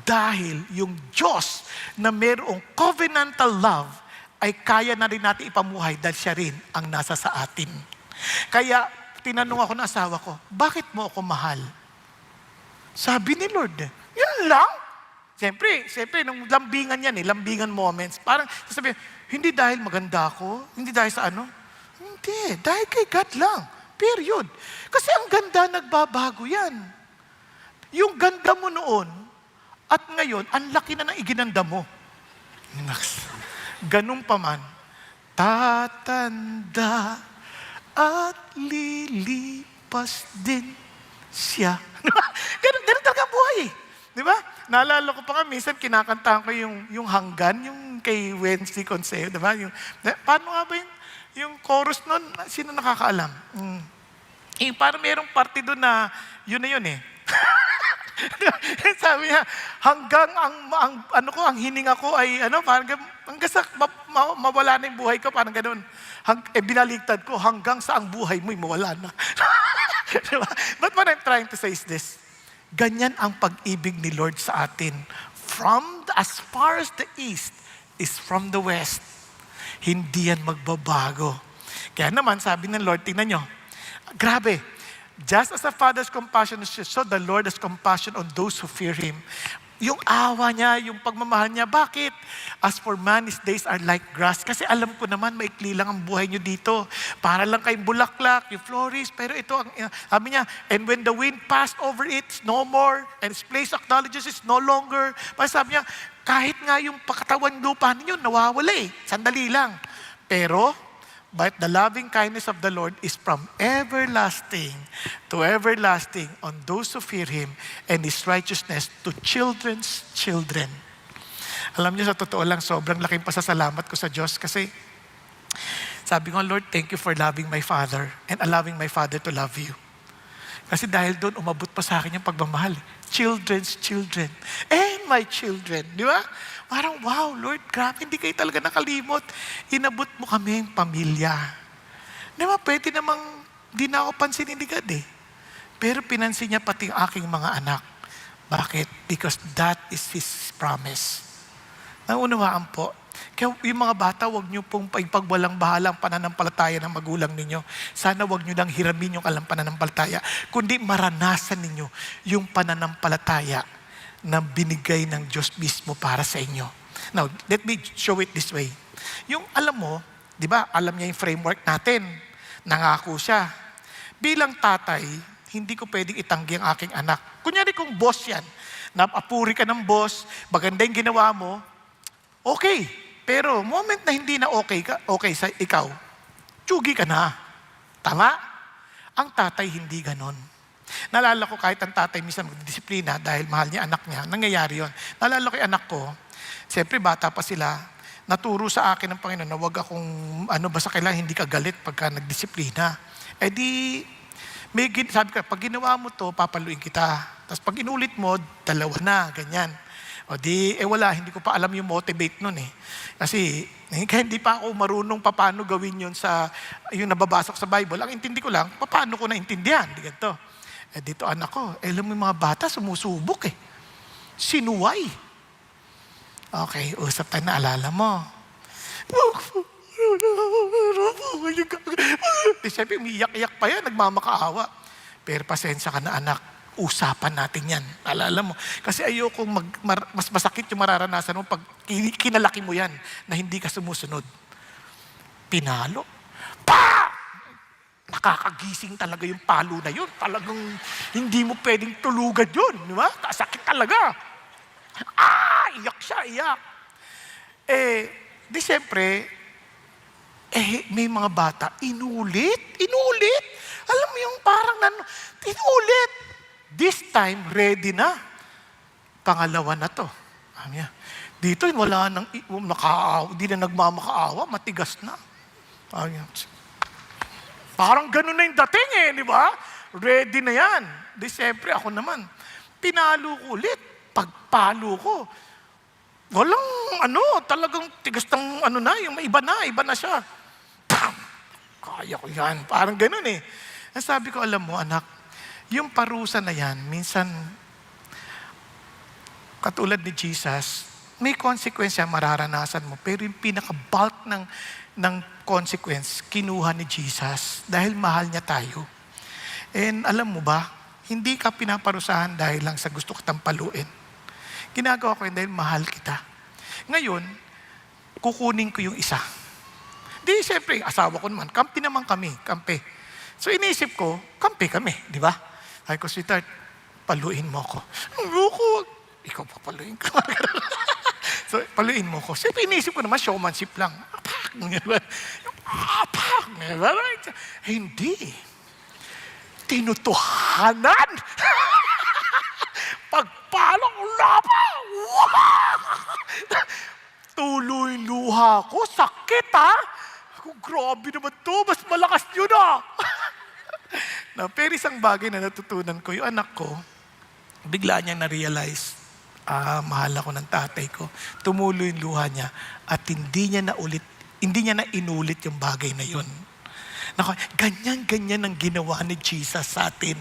dahil yung Diyos na mayroong covenantal love ay kaya na rin natin ipamuhay dahil siya rin ang nasa sa atin. Kaya tinanong ako ng asawa ko, bakit mo ako mahal? Sabi ni Lord, yun lang. Siyempre, nung lambingan yan lambingan moments. Parang sasabihin, hindi dahil maganda ako, hindi dahil sa ano. Hindi, dahil kay God lang. Period. Kasi ang ganda, nagbabago yan. Yung ganda mo noon, At ngayon, ang laki na ng iginanda mo. Naks. Ganun pa man, tatanda at lilipas din siya. Ganun talaga ang buhay eh. Di ba? Naalala ko pa nga, minsan kinakantahan ko yung hanggan, yung kay Wednesday Consejo, di ba? Paano nga ba yung chorus nun? Sino nakakaalam? Parang mayroong parte doon na yun eh. Sabi niya, hanggang ang hininga ko ay parang hanggang sa mawala na yung buhay ko, parang ganoon. Binaligtad ko, hanggang sa ang buhay mo'y mawala na. Diba? But what I'm trying to say is this, ganyan ang pag-ibig ni Lord sa atin. As far as the east is from the west. Hindi yan magbabago. Kaya naman, sabi ng Lord, tingnan nyo, grabe, just as the Father's compassion is so the Lord has compassion on those who fear Him. Yung awa niya, yung pagmamahal niya. Bakit? As for man, his days are like grass. Kasi alam ko naman, maikli lang ang buhay niyo dito. Para lang kayong bulaklak, you flourish. Pero ito, sabi niya, and when the wind passed over it, it's no more. And its place acknowledges it's no longer. Para sabi niya, kahit nga yung pakatawan lupa ninyo, nawawala eh. Sandali lang. Pero, but the loving kindness of the Lord is from everlasting to everlasting on those who fear Him, and His righteousness to children's children. Alam niyo, sa totoo lang, sobrang laking pasasalamat ko sa Diyos kasi sabi ko, Lord, thank you for loving my father and allowing my father to love you. Kasi dahil doon, umabot pa sa akin yung pagmamahal. Children's children. And my children. Di ba? Parang, wow, Lord, grabe, hindi kayo talaga nakalimot. Inabot mo kami yung pamilya. Di ba, pwede namang, di na ako pansinin ni God eh. Pero pinansin niya pati ang aking mga anak. Bakit? Because that is His promise. Naunawaan po. Kaya yung mga bata, huwag niyo pong ipagwalang bahala ang pananampalataya ng magulang ninyo. Sana huwag niyo lang hiramin yung alam pananampalataya, kundi maranasan ninyo yung pananampalataya na binigay ng Diyos mismo para sa inyo. Now, let me show it this way. Yung alam mo, di ba, alam niya yung framework natin. Nangako siya. Bilang tatay, hindi ko pwedeng itanggi ang aking anak. Kunyari kung boss yan, napapuri ka ng boss, maganda yung ginawa mo, okay. Pero moment na hindi na okay sa ikaw, tsugi ka na. Tama? Ang tatay hindi ganon. Naalala ko kahit ang tatay minsan magdisiplina dahil mahal niya anak niya, nangyayari yon. Naalala ko yung anak ko, siyempre bata pa sila, naturo sa akin ng Panginoon na huwag akong basta kailangan hindi ka galit pagka nagdisiplina. Eh di, sabi ka, pag ginawa mo to, papaluin kita. Tapos pag inulit mo, dalawa na, ganyan. O di, wala, hindi ko pa alam yung motivate nun eh. Kasi, hindi pa ako marunong paano gawin yun sa, yung nababasa ko sa Bible. Ang intindi ko lang, paano ko naintindihan? Di ganito. Dito anak ko, alam mo yung mga bata, sumusubok eh. Sinuway. Okay, usap tayo na, alala mo. Di siyempre, umiyak-iyak pa yan, nagmamakaawa. Pero pasensya ka na anak. Usapan natin yan. Alala mo. Kasi ayokong mas masakit yung mararanasan mo pag kinalaki mo yan na hindi ka sumusunod. Pinalo. Pa! Nakakagising talaga yung palo na yun. Talagang hindi mo pwedeng tulugan yun. Di ba? Kasakit talaga. Iyak siya, iyak. Di siyempre, may mga bata, inulit. Alam mo yung parang inulit. This time, ready na. Pangalawa na to. Dito, wala nang nakaawa, di na nagmamakaawa, matigas na. Parang ganun na yung dating eh, di ba? Ready na yan. Di siyempre, ako naman. Pinalo ko ulit. Pagpalo ko. Walang talagang tigas ng yung iba na siya. Kaya ko yan. Parang ganun eh. Sabi ko, alam mo anak, yung parusa na yan, minsan, katulad ni Jesus, may konsekwensya mararanasan mo, pero yung pinaka-bulk ng consequence, kinuha ni Jesus dahil mahal niya tayo. And alam mo ba, hindi ka pinaparusahan dahil lang sa gusto kitang paluin. Ginagawa ko yun dahil mahal kita. Ngayon, kukunin ko yung isa. Di, siyempre, asawa ko naman, kampi naman kami, kampi. So inisip ko, kampi kami, di ba? Ay ko, sweetheart, paluin mo ko. Ayoko, ikaw papaluin ka. So, paluin mo ko. Siyempre, iniisip ko naman, showmanship lang. Apak! Apak! Hindi. Tinutuhanan! Pagpalong lapa! Tuloy luha ko. Sakit, ha? Ako, grabe naman to. Mas malakas yun, ha? Pero isang bagay na natutunan ko, yung anak ko, bigla niyang na-realize, mahal ako ng tatay ko. Tumulo yung luha niya at hindi niya na inulit yung bagay na yun. Nako, ganyan-ganyan ang ginawa ni Jesus sa atin.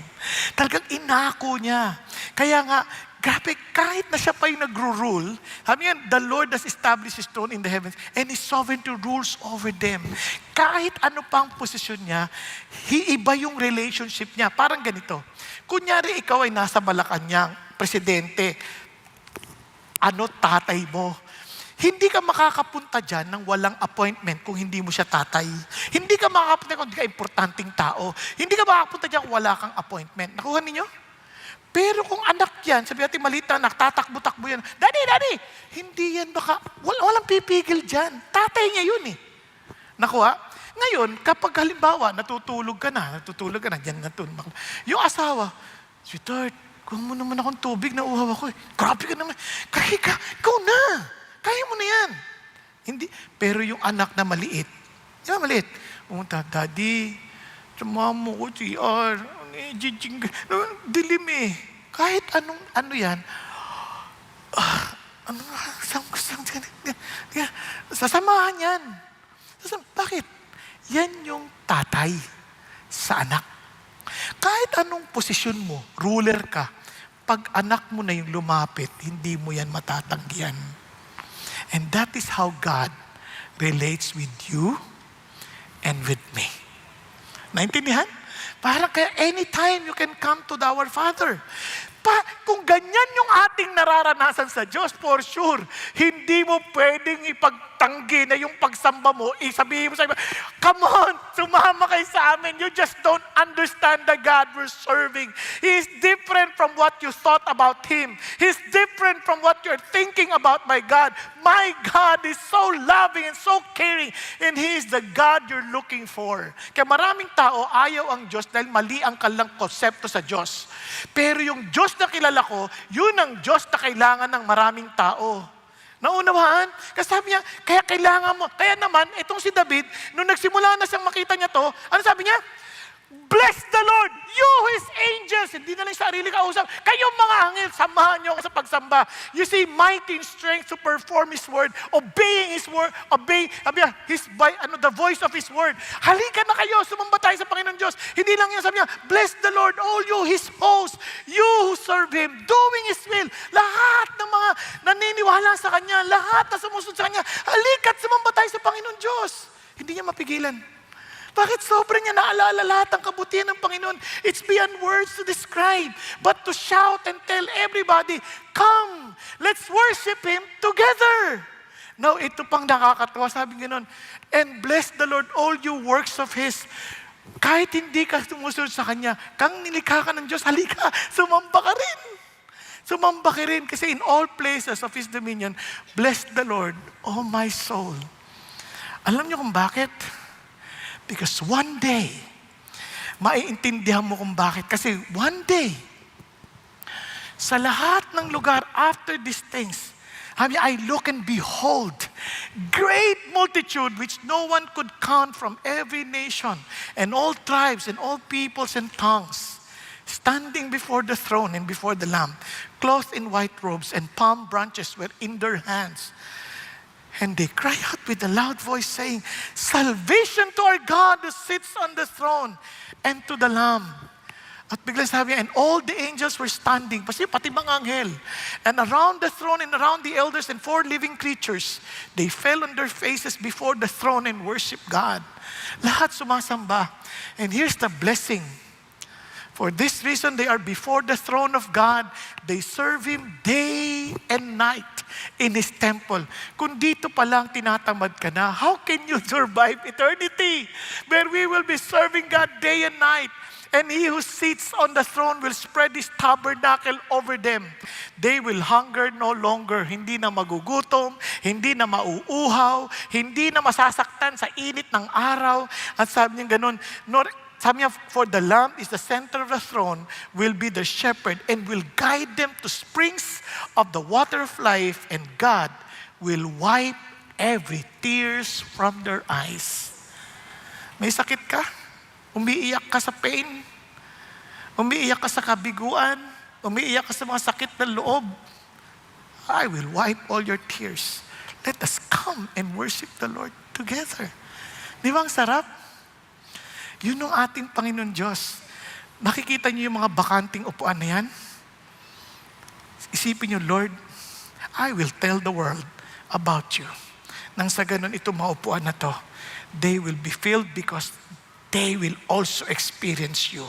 Talagang inako niya. Kaya nga, grabe, kahit na siya pa yung nagro-rule, sabi yan, the Lord has established His throne in the heavens and His sovereignty rules over them. Kahit ano pang posisyon niya, iba yung relationship niya. Parang ganito. Kunyari, ikaw ay nasa Malacanang, presidente, tatay mo. Hindi ka makakapunta dyan ng walang appointment kung hindi mo siya tatay. Hindi ka makakapunta kung hindi ka importanteng tao. Hindi ka makakapunta dyan kung wala kang appointment. Nakuha ninyo? Pero kung anak yan, sabi natin maliit na anak, tatakbo-takbo yan. Daddy! Hindi yan walang pipigil dyan. Tatay niya yun eh. Nakuha? Ngayon, kapag halimbawa, natutulog ka na, dyan natulog. Yung asawa, sweetheart, kuha mo naman akong tubig, nauhaw ako eh. Grabe ka naman. Ikaw na. Kaya mo na yan. Hindi. Pero yung anak na maliit, pumunta, Daddy, samahan mo ko, CR, dilim eh. Kahit ano yan, sasamahan yan. Bakit? Yan yung tatay sa anak. Kahit anong posisyon mo, ruler ka, pag anak mo na yung lumapit, hindi mo yan matatanggihan. And that is how God relates with you and with me. Naintindihan? Parang kaya anytime you can come to our Father. Kung ganyan yung ating nararanasan sa Diyos, for sure, hindi mo pwedeng ipagtanggi na yung pagsamba mo, sabihin mo sa iba, come on, sumama kayo sa amin. You just don't understand the God we're serving. He is different from what you thought about Him. He's different from what you're thinking about my God. My God is so loving and so caring, and He is the God you're looking for. Kaya maraming tao, ayaw ang Diyos dahil mali ang kanilang konsepto sa Diyos. Pero yung Diyos na kilala ko, yun ang Diyos na kailangan ng maraming tao. Naunawaan? Kasi sabi niya, kaya kailangan mo. Kaya naman, itong si David, nung nagsimula na siyang makita niya to, ano sabi niya? Bless the Lord, you His angels. Hindi na lang sarili kausap. Kayong mga angel, samahan niyo ako sa pagsamba. You see, mighty in strength to perform His word, obeying His word, the voice of His word. Halika na kayo, sumamba tayo sa Panginoon Diyos. Hindi lang yan, sabi niya, bless the Lord, all you His hosts, you who serve Him, doing His will. Lahat ng mga naniniwala sa Kanya, lahat na sumusunod sa Kanya, halika at sumamba tayo sa Panginoon Diyos. Hindi niya mapigilan. Bakit sobrang niya naalala lahat ang kabutihan ng Panginoon? It's beyond words to describe. But to shout and tell everybody, come, let's worship Him together. Now, ito pang nakakatawa, sabi ganoon, and bless the Lord all you works of His. Kahit hindi ka sumusunod sa Kanya, kang nilikha ka ng Diyos, halika, sumamba ka rin. Sumamba ka rin kasi in all places of His dominion, bless the Lord, oh my soul. Alam niyo kung bakit? Because one day, maiintindihan mo kung bakit. Kasi one day, sa lahat ng lugar after these things, I look and behold, great multitude which no one could count from every nation and all tribes and all peoples and tongues, standing before the throne and before the Lamb, clothed in white robes and palm branches were in their hands. And they cry out with a loud voice saying, salvation to our God who sits on the throne and to the Lamb. At biglang sabi niya, and all the angels were standing, pati mga anghel. And around the throne and around the elders and 4 living creatures, they fell on their faces before the throne and worship God. Lahat sumasamba. And here's the blessing. For this reason, they are before the throne of God. They serve Him day and night in His temple. Kung dito pa lang tinatamad ka na, how can you survive eternity? Where we will be serving God day and night. And he who sits on the throne will spread his tabernacle over them. They will hunger no longer. Hindi na magugutom, hindi na mauuhaw, hindi na masasaktan sa init ng araw. At sabi niya ganun, sabi niya, for the Lamb is the center of the throne, will be the shepherd, and will guide them to springs of the water of life, and God will wipe every tears from their eyes. May sakit ka? Umiiyak ka sa pain? Umiiyak ka sa kabiguan? Umiiyak ka sa mga sakit ng loob? I will wipe all your tears. Let us come and worship the Lord together. Di ba ang sarap? Yun ang ating Panginoon Diyos. Nakikita niyo yung mga bakanting upuan na yan? Isipin niyo, Lord, I will tell the world about you. Nang sa ganun, ito mga upuan na to, they will be filled because they will also experience you.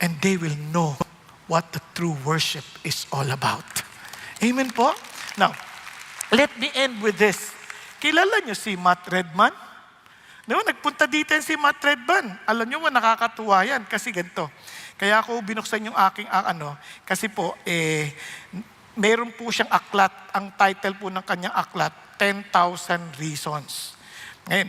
And they will know what the true worship is all about. Amen po? Now, let me end with this. Kilala niyo si Matt Redman? Diba, nagpunta dito yan si Matt Redman. Alam niyo mo, nakakatuwa yan kasi ganito. Kaya ako binuksan yung aking, kasi po, meron po siyang aklat. Ang title po ng kanyang aklat, 10,000 Reasons. Ngayon,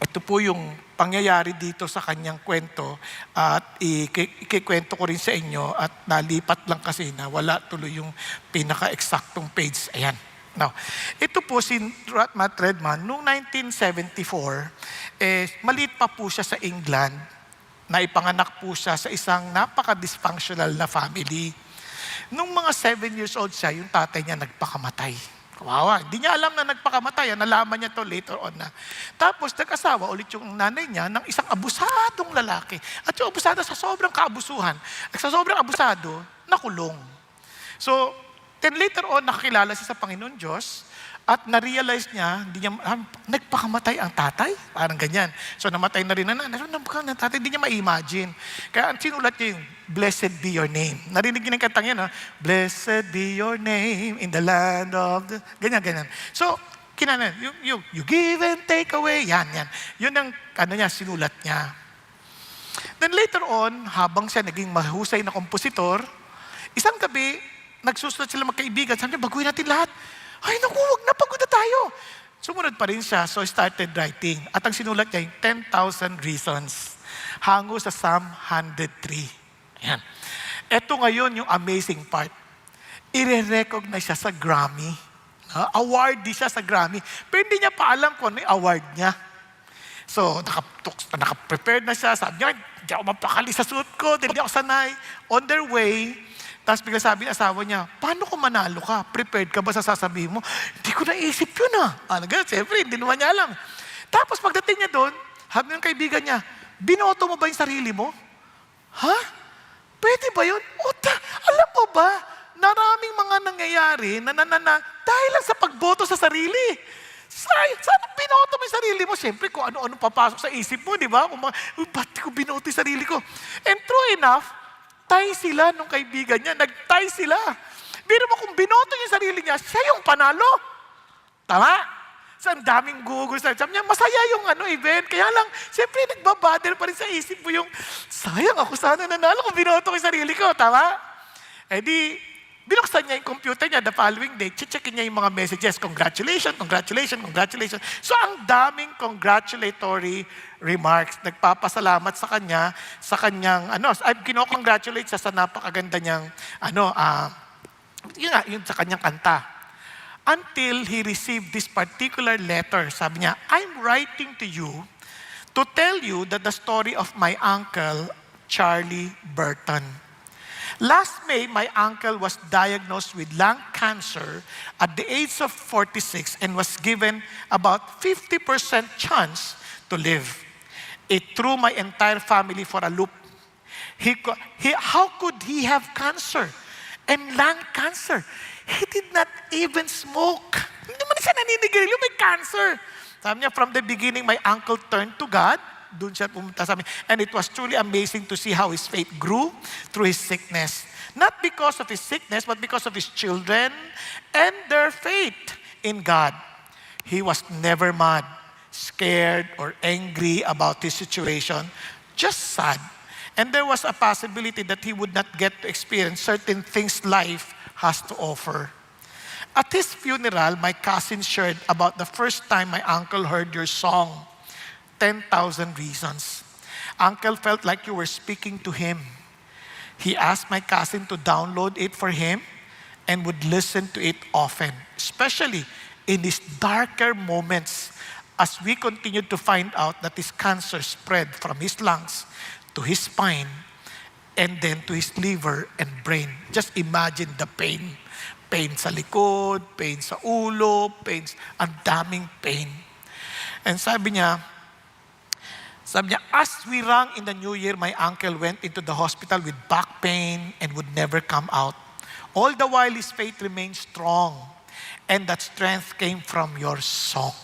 ito po yung pangyayari dito sa kanyang kwento at ikikwento ko rin sa inyo at nalipat lang kasi na wala tuloy yung pinaka-eksaktong page. Ayan. Now, ito po si Matt Redman, noong 1974, maliit pa po siya sa England, naipanganak po siya sa isang napaka-dysfunctional na family. Nung mga 7 years old siya, yung tatay niya nagpakamatay. Kawawa. Hindi niya alam na nagpakamatay. Nalaman niya to later on na. Tapos nag-asawa ulit yung nanay niya ng isang abusadong lalaki. At yung abusado sa sobrang kaabusuhan, at sa sobrang abusado, nakulong. So, then later on, nakakilala siya sa Panginoon Diyos at na-realize niya, nagpakamatay ang tatay. Parang ganyan. So, namatay na rin na ng tatay. Hindi niya ma-imagine. Kaya sinulat niya yung, Blessed be your name. Narinig niyo ng kantang yan, ha? Blessed be your name in the land of the... Ganyan. So, you give and take away. Yan. Yun ang, sinulat niya. Then later on, habang siya naging mahusay na kompositor, isang gabi, nagsusulat sila magkaibigan. Sabi niya, baguhin natin lahat. Ay, naku, wag na, pagod na tayo. Sumunod pa rin siya, so started writing. At ang sinulat niya yung 10,000 Reasons. Hango sa Psalm 103. Ayan. Ito ngayon yung amazing part. I-recognize siya sa Grammy. Awardee siya sa Grammy. Pero hindi niya pa alam kung ano yung award niya. So, naka-prepared na siya. Sabi niya, hindi ako mapakali sa suit ko. Hindi ako sanay. On their way, tapos bigla sabi ng asawa niya, paano kung manalo ka? Prepared ka ba sa sasabihin mo? Hindi ko naisip yun Siyempre, hindi naman niya alam. Tapos pagdating niya doon, sabi ng kaibigan niya, binoto mo ba yung sarili mo? Ha? Pwede ba yun? Alam mo ba, maraming mga nangyayari na dahil lang sa pagboto sa sarili. Sana binoto mo yung sarili mo? Siyempre, kung ano-ano papasok sa isip mo, di ba? Ba't ko binoto yung sarili ko? And true enough, tie sila nung kaibigan niya. Nag-tie sila. Biro mo kung binoto yung sarili niya, siya yung panalo. Tama? Sa daming Google search. Sabi niya, masaya yung event. Kaya lang, siyempre, nagbabother pa rin sa isip mo yung, sayang ako sana nanalo kung binoto ko yung sarili ko. Tama? Eh di, binuksan niya yung computer niya the following day, checkin niya yung mga messages. Congratulations. So, ang daming congratulatory remarks. Nagpapasalamat sa kanya, sa kanyang, kinocongratulate siya sa napakaganda niyang, yun sa kanyang kanta. Until he received this particular letter. Sabi niya, I'm writing to you to tell you that the story of my uncle, Charlie Burton. Last May, my uncle was diagnosed with lung cancer at the age of 46 and was given about 50% chance to live. It threw my entire family for a loop. How could he have cancer? And lung cancer. He did not even smoke. Hindi man siya naninigarilyo, may cancer. Sabi niya, from the beginning, my uncle turned to God. Doon siya pumunta sa amin. And it was truly amazing to see how his faith grew through his sickness. Not because of his sickness, but because of his children and their faith in God. He was never mad, scared, or angry about his situation. Just sad. And there was a possibility that he would not get to experience certain things life has to offer. At his funeral, my cousin shared about the first time my uncle heard your song, 10,000 Reasons. Uncle felt like you were speaking to him. He asked my cousin to download it for him and would listen to it often, especially in these darker moments as we continued to find out that his cancer spread from his lungs to his spine and then to his liver and brain. Just imagine the pain. Pain sa likod, pain sa ulo, ang daming pain. And sabi niya, as we rang in the new year, my uncle went into the hospital with back pain and would never come out. All the while, his faith remained strong. And that strength came from your song.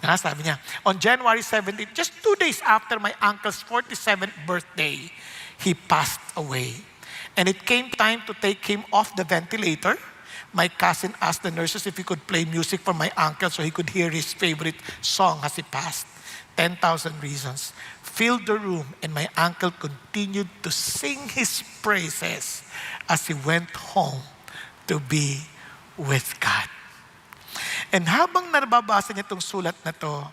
Sabi niya, on January 17, just 2 days after my uncle's 47th birthday, he passed away. And it came time to take him off the ventilator. My cousin asked the nurses if he could play music for my uncle so he could hear his favorite song as he passed. 10,000 Reasons filled the room, and my uncle continued to sing his praises as he went home to be with God. And habang nababasa niya itong sulat na to,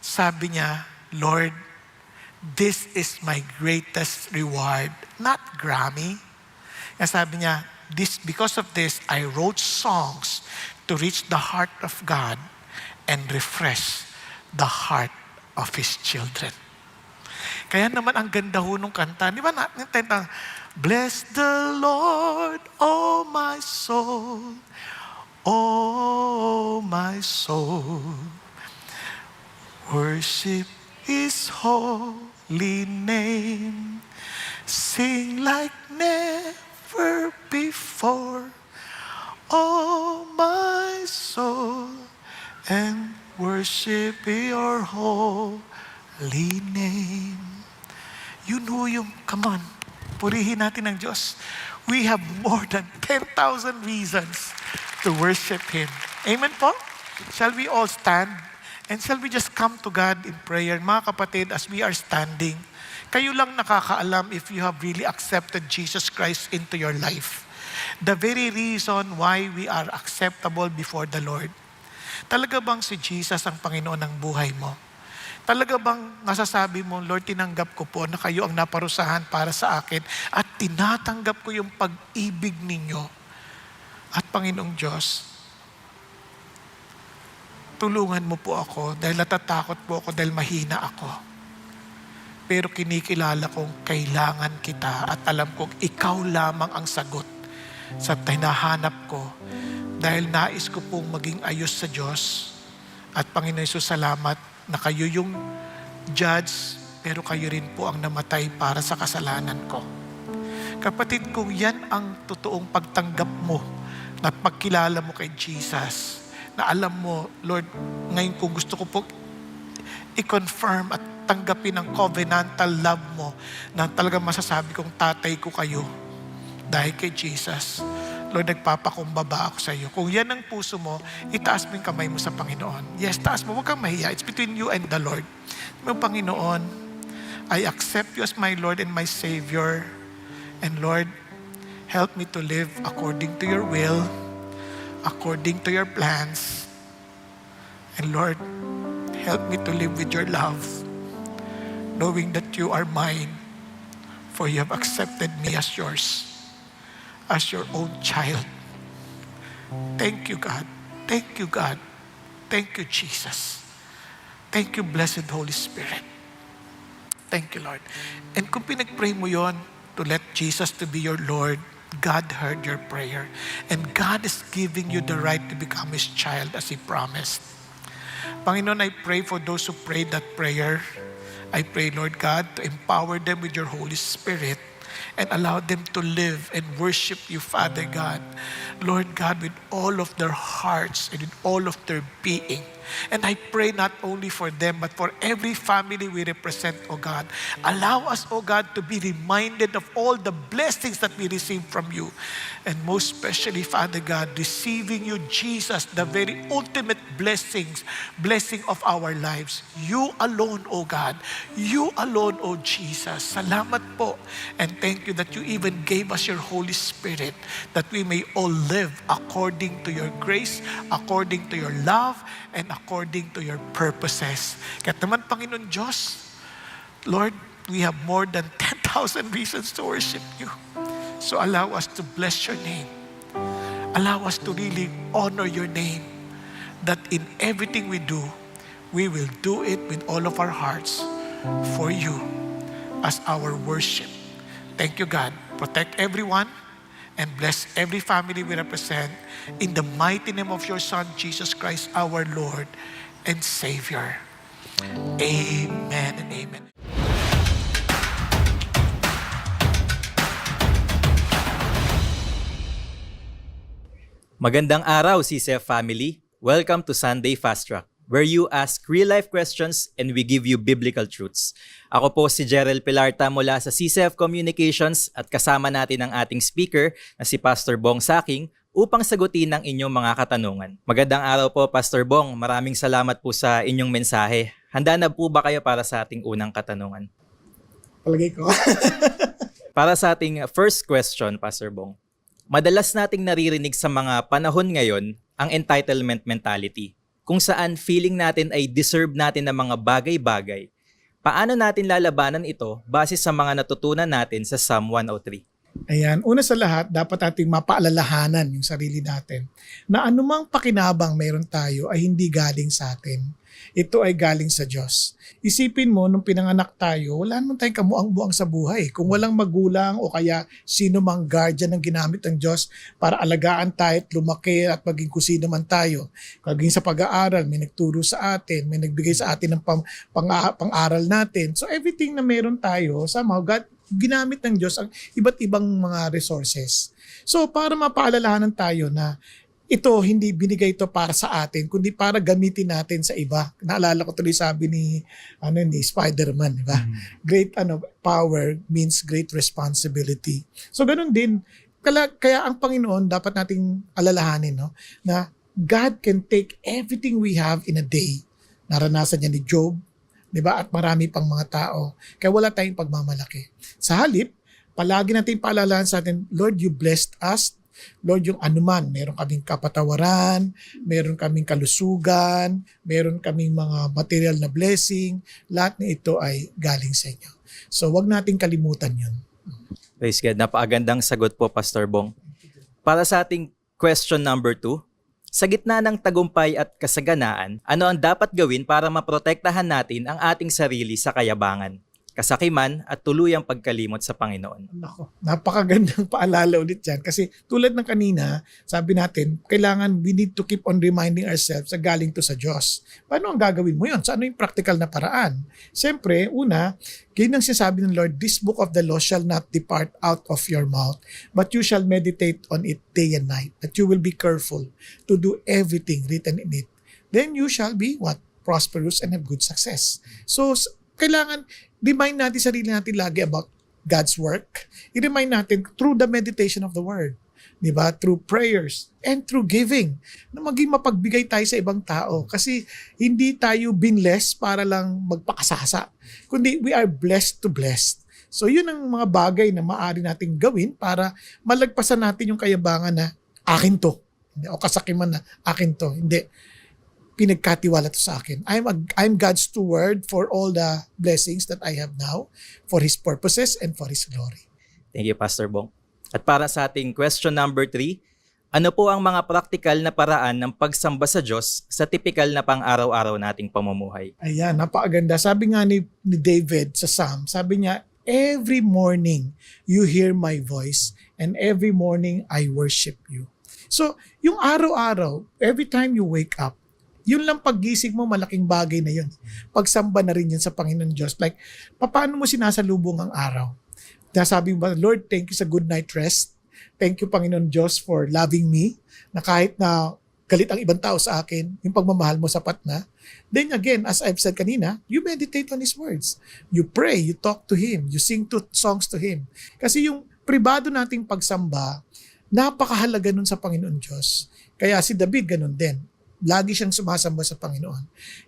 sabi niya, Lord, this is my greatest reward, not Grammy. Kaya sabi niya, because of this, I wrote songs to reach the heart of God and refresh the heart of His children. Kaya naman ang ganda ho nung kanta. Di ba natin bless the Lord, oh my soul, oh my soul. Worship His holy name. Sing like never before, oh my soul, and worship your holy name. Yun ho yung, come on, purihin natin ang Diyos. We have more than 10,000 reasons to worship Him. Amen po? Shall we all stand? And shall we just come to God in prayer? Mga kapatid, as we are standing, kayo lang nakakaalam if you have really accepted Jesus Christ into your life. The very reason why we are acceptable before the Lord. Talaga bang si Jesus ang Panginoon ng buhay mo? Talaga bang nasasabi mo, Lord, tinanggap ko po na kayo ang naparusahan para sa akin at tinatanggap ko yung pag-ibig ninyo. At Panginoong Diyos, tulungan mo po ako dahil natatakot po ako dahil mahina ako. Pero kinikilala kong kailangan kita at alam kong ikaw lamang ang sagot sa hinahanap ko dahil nais ko pong maging ayos sa Diyos. At Panginoon Hesus, salamat na kayo yung judge, pero kayo rin po ang namatay para sa kasalanan ko. Kapatid, kung yan ang totoong pagtanggap mo at pagkilala mo kay Jesus, na alam mo, Lord, ngayon kung gusto ko po i-confirm at tanggapin ang covenantal love mo na talagang masasabi kong tatay ko kayo dahil kay Jesus. Lord, nagpapakumbaba ako sa iyo. Kung yan ang puso mo, itaas mo yung kamay mo sa Panginoon. Yes, taas mo. Huwag kang mahiya. It's between you and the Lord. Mga Panginoon, I accept you as my Lord and my Savior. And Lord, help me to live according to your will, according to your plans. And Lord, help me to live with your love, knowing that you are mine, for you have accepted me as yours, as your own child. Thank you, God. Thank you, God. Thank you, Jesus. Thank you, blessed Holy Spirit. Thank you, Lord. And kung pinag-pray mo yon to let Jesus to be your Lord, God heard your prayer. And God is giving you the right to become His child as He promised. Panginoon, I pray for those who prayed that prayer. I pray, Lord God, to empower them with your Holy Spirit and allow them to live and worship you, Father God. Lord God, with all of their hearts and with all of their being. And I pray not only for them, but for every family we represent, O God. Allow us, O God, to be reminded of all the blessings that we receive from you. And most especially, Father God, receiving you, Jesus, the very ultimate blessing of our lives. You alone, O God. You alone, O Jesus. Salamat po. And thank you that you even gave us your Holy Spirit, that we may all live according to your grace, according to your love, and according to your purposes. Kaya naman, Panginoon Diyos, Lord, we have more than 10,000 reasons to worship you. So allow us to bless your name. Allow us to really honor your name. That in everything we do, we will do it with all of our hearts for you as our worship. Thank you, God. Protect everyone and bless every family we represent in the mighty name of your Son, Jesus Christ, our Lord and Savior. Amen and amen. Magandang araw, CCF family. Welcome to Sunday Fast Track, where you ask real-life questions and we give you biblical truths. Ako po si Jerel Pilarta mula sa CCF Communications at kasama natin ang ating speaker na si Pastor Bong Saking upang sagutin ang inyong mga katanungan. Magandang araw po, Pastor Bong. Maraming salamat po sa inyong mensahe. Handa na po ba kayo para sa ating unang katanungan? Palagay ko. Para sa ating first question, Pastor Bong, madalas nating naririnig sa mga panahon ngayon ang entitlement mentality, kung saan feeling natin ay deserve natin ng mga bagay-bagay. Paano natin lalabanan ito base sa mga natutunan natin sa Psalm 103? Ayan, una sa lahat, dapat nating mapaalalahanan yung sarili natin na anumang pakinabang meron tayo ay hindi galing sa atin. Ito ay galing sa Diyos. Isipin mo, nung pinanganak tayo, wala naman tayong kamuang-buang sa buhay. Kung walang magulang o kaya sino mang guardian ang ginamit ng Diyos para alagaan tayo at lumaki at maging kusino man tayo. Kaging sa pag-aaral, may nagturo sa atin, may nagbigay sa atin ng pang-aral natin. So everything na meron tayo, somehow God, ginamit ng Diyos ang iba't ibang mga resources. So para mapaalalahanan tayo na ito, hindi binigay ito para sa atin, kundi para gamitin natin sa iba. Naalala ko tuloy sabi ni Spider-Man, di ba? Great power means great responsibility. So ganun din, kaya ang Panginoon dapat nating alalahanin, no? Na God can take everything we have in a day. Naranasan niya ni Job, di ba? At marami pang mga tao. Kaya wala tayong pagmamalaki. Sa halip, palagi natin paalalahan sa atin, Lord, you blessed us. Lord, yung anuman, meron kaming kapatawaran, meron kaming kalusugan, meron kaming mga material na blessing, lahat na ito ay galing sa inyo. So, wag nating kalimutan yun. Praise God. Napakagandang sagot po, Pastor Bong. Para sa ating question number 2, sa gitna ng tagumpay at kasaganaan, ano ang dapat gawin para maprotektahan natin ang ating sarili sa kayabangan, kasakiman at tuluyang pagkalimot sa Panginoon? Nako, napakagandang paalala ulit yan. Kasi tulad ng kanina, sabi natin, kailangan we need to keep on reminding ourselves na galing to sa Diyos. Paano ang gagawin mo yun? Sa ano yung practical na paraan? Siyempre, una, ganyan ang sinasabi ng Lord, this book of the law shall not depart out of your mouth, but you shall meditate on it day and night, that you will be careful to do everything written in it. Then you shall be what? Prosperous and have good success. So, kailangan remind natin sarili natin lagi about God's work. I-remind natin through the meditation of the Word. Diba? Through prayers and through giving. Na maging mapagbigay tayo sa ibang tao. Kasi hindi tayo binless para lang magpakasasa. Kundi we are blessed to bless. So yun ang mga bagay na maaari nating gawin para malagpasan natin yung kayabangan na akin to. O kasakiman na akin to. Hindi. Pinagkatiwala to sa akin. I'm God's steward for all the blessings that I have now, for His purposes and for His glory. Thank you, Pastor Bong. At para sa ating question number 3, ano po ang mga praktikal na paraan ng pagsamba sa Diyos sa tipikal na pang-araw-araw nating pamumuhay? Ayan, napakaganda. Sabi nga ni David sa Psalm, sabi niya, every morning you hear my voice and every morning I worship you. So, yung araw-araw, every time you wake up, yun lang paggising mo, malaking bagay na yun. Pagsamba na rin yun sa Panginoon Diyos. Like, paano mo sinasalubong ang araw? Sabi mo ba, Lord, thank you sa good night rest. Thank you, Panginoon Diyos, for loving me. Na kahit na galit ang ibang tao sa akin, yung pagmamahal mo sapat na. Then again, as I've said kanina, you meditate on His words. You pray, you talk to Him, you sing songs to Him. Kasi yung pribado nating pagsamba, napakahalaga nun sa Panginoon Diyos. Kaya si David ganun din. Lagi siyang sumasamba sa Panginoon.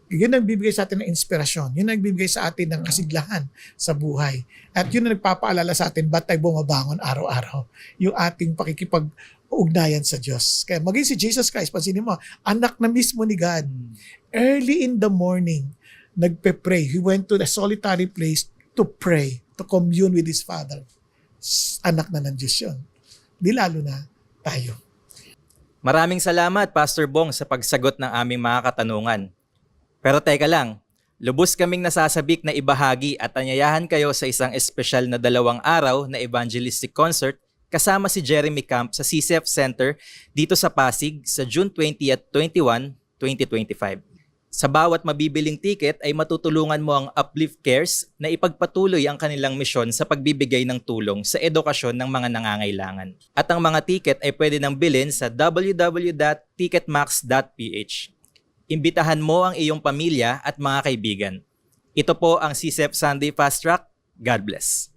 Yun ang bibigay sa atin ng inspirasyon. Yun ang bibigay sa atin ng kasiglahan sa buhay. At yun ang nagpapaalala sa atin, ba't tayo bumabangon araw-araw? Yung ating pakikipag-ugnayan sa Diyos. Kaya maging si Jesus Christ, pansinin mo, anak na mismo ni God. Early in the morning, nagpe-pray. He went to the solitary place to pray, to commune with His Father. Anak na ng Diyos yun. Di lalo na tayo. Maraming salamat, Pastor Bong, sa pagsagot ng aming mga katanungan. Pero teka lang, lubos kaming nasasabik na ibahagi at anyayahan kayo sa isang espesyal na 2 araw na evangelistic concert kasama si Jeremy Camp sa CCF Center dito sa Pasig sa June 20 at 21, 2025. Sa bawat mabibiling ticket ay matutulungan mo ang Uplift Cares na ipagpatuloy ang kanilang misyon sa pagbibigay ng tulong sa edukasyon ng mga nangangailangan. At ang mga ticket ay pwede nang bilhin sa www.ticketmax.ph. Imbitahan mo ang iyong pamilya at mga kaibigan. Ito po ang CCF Sunday Fast Track. God bless.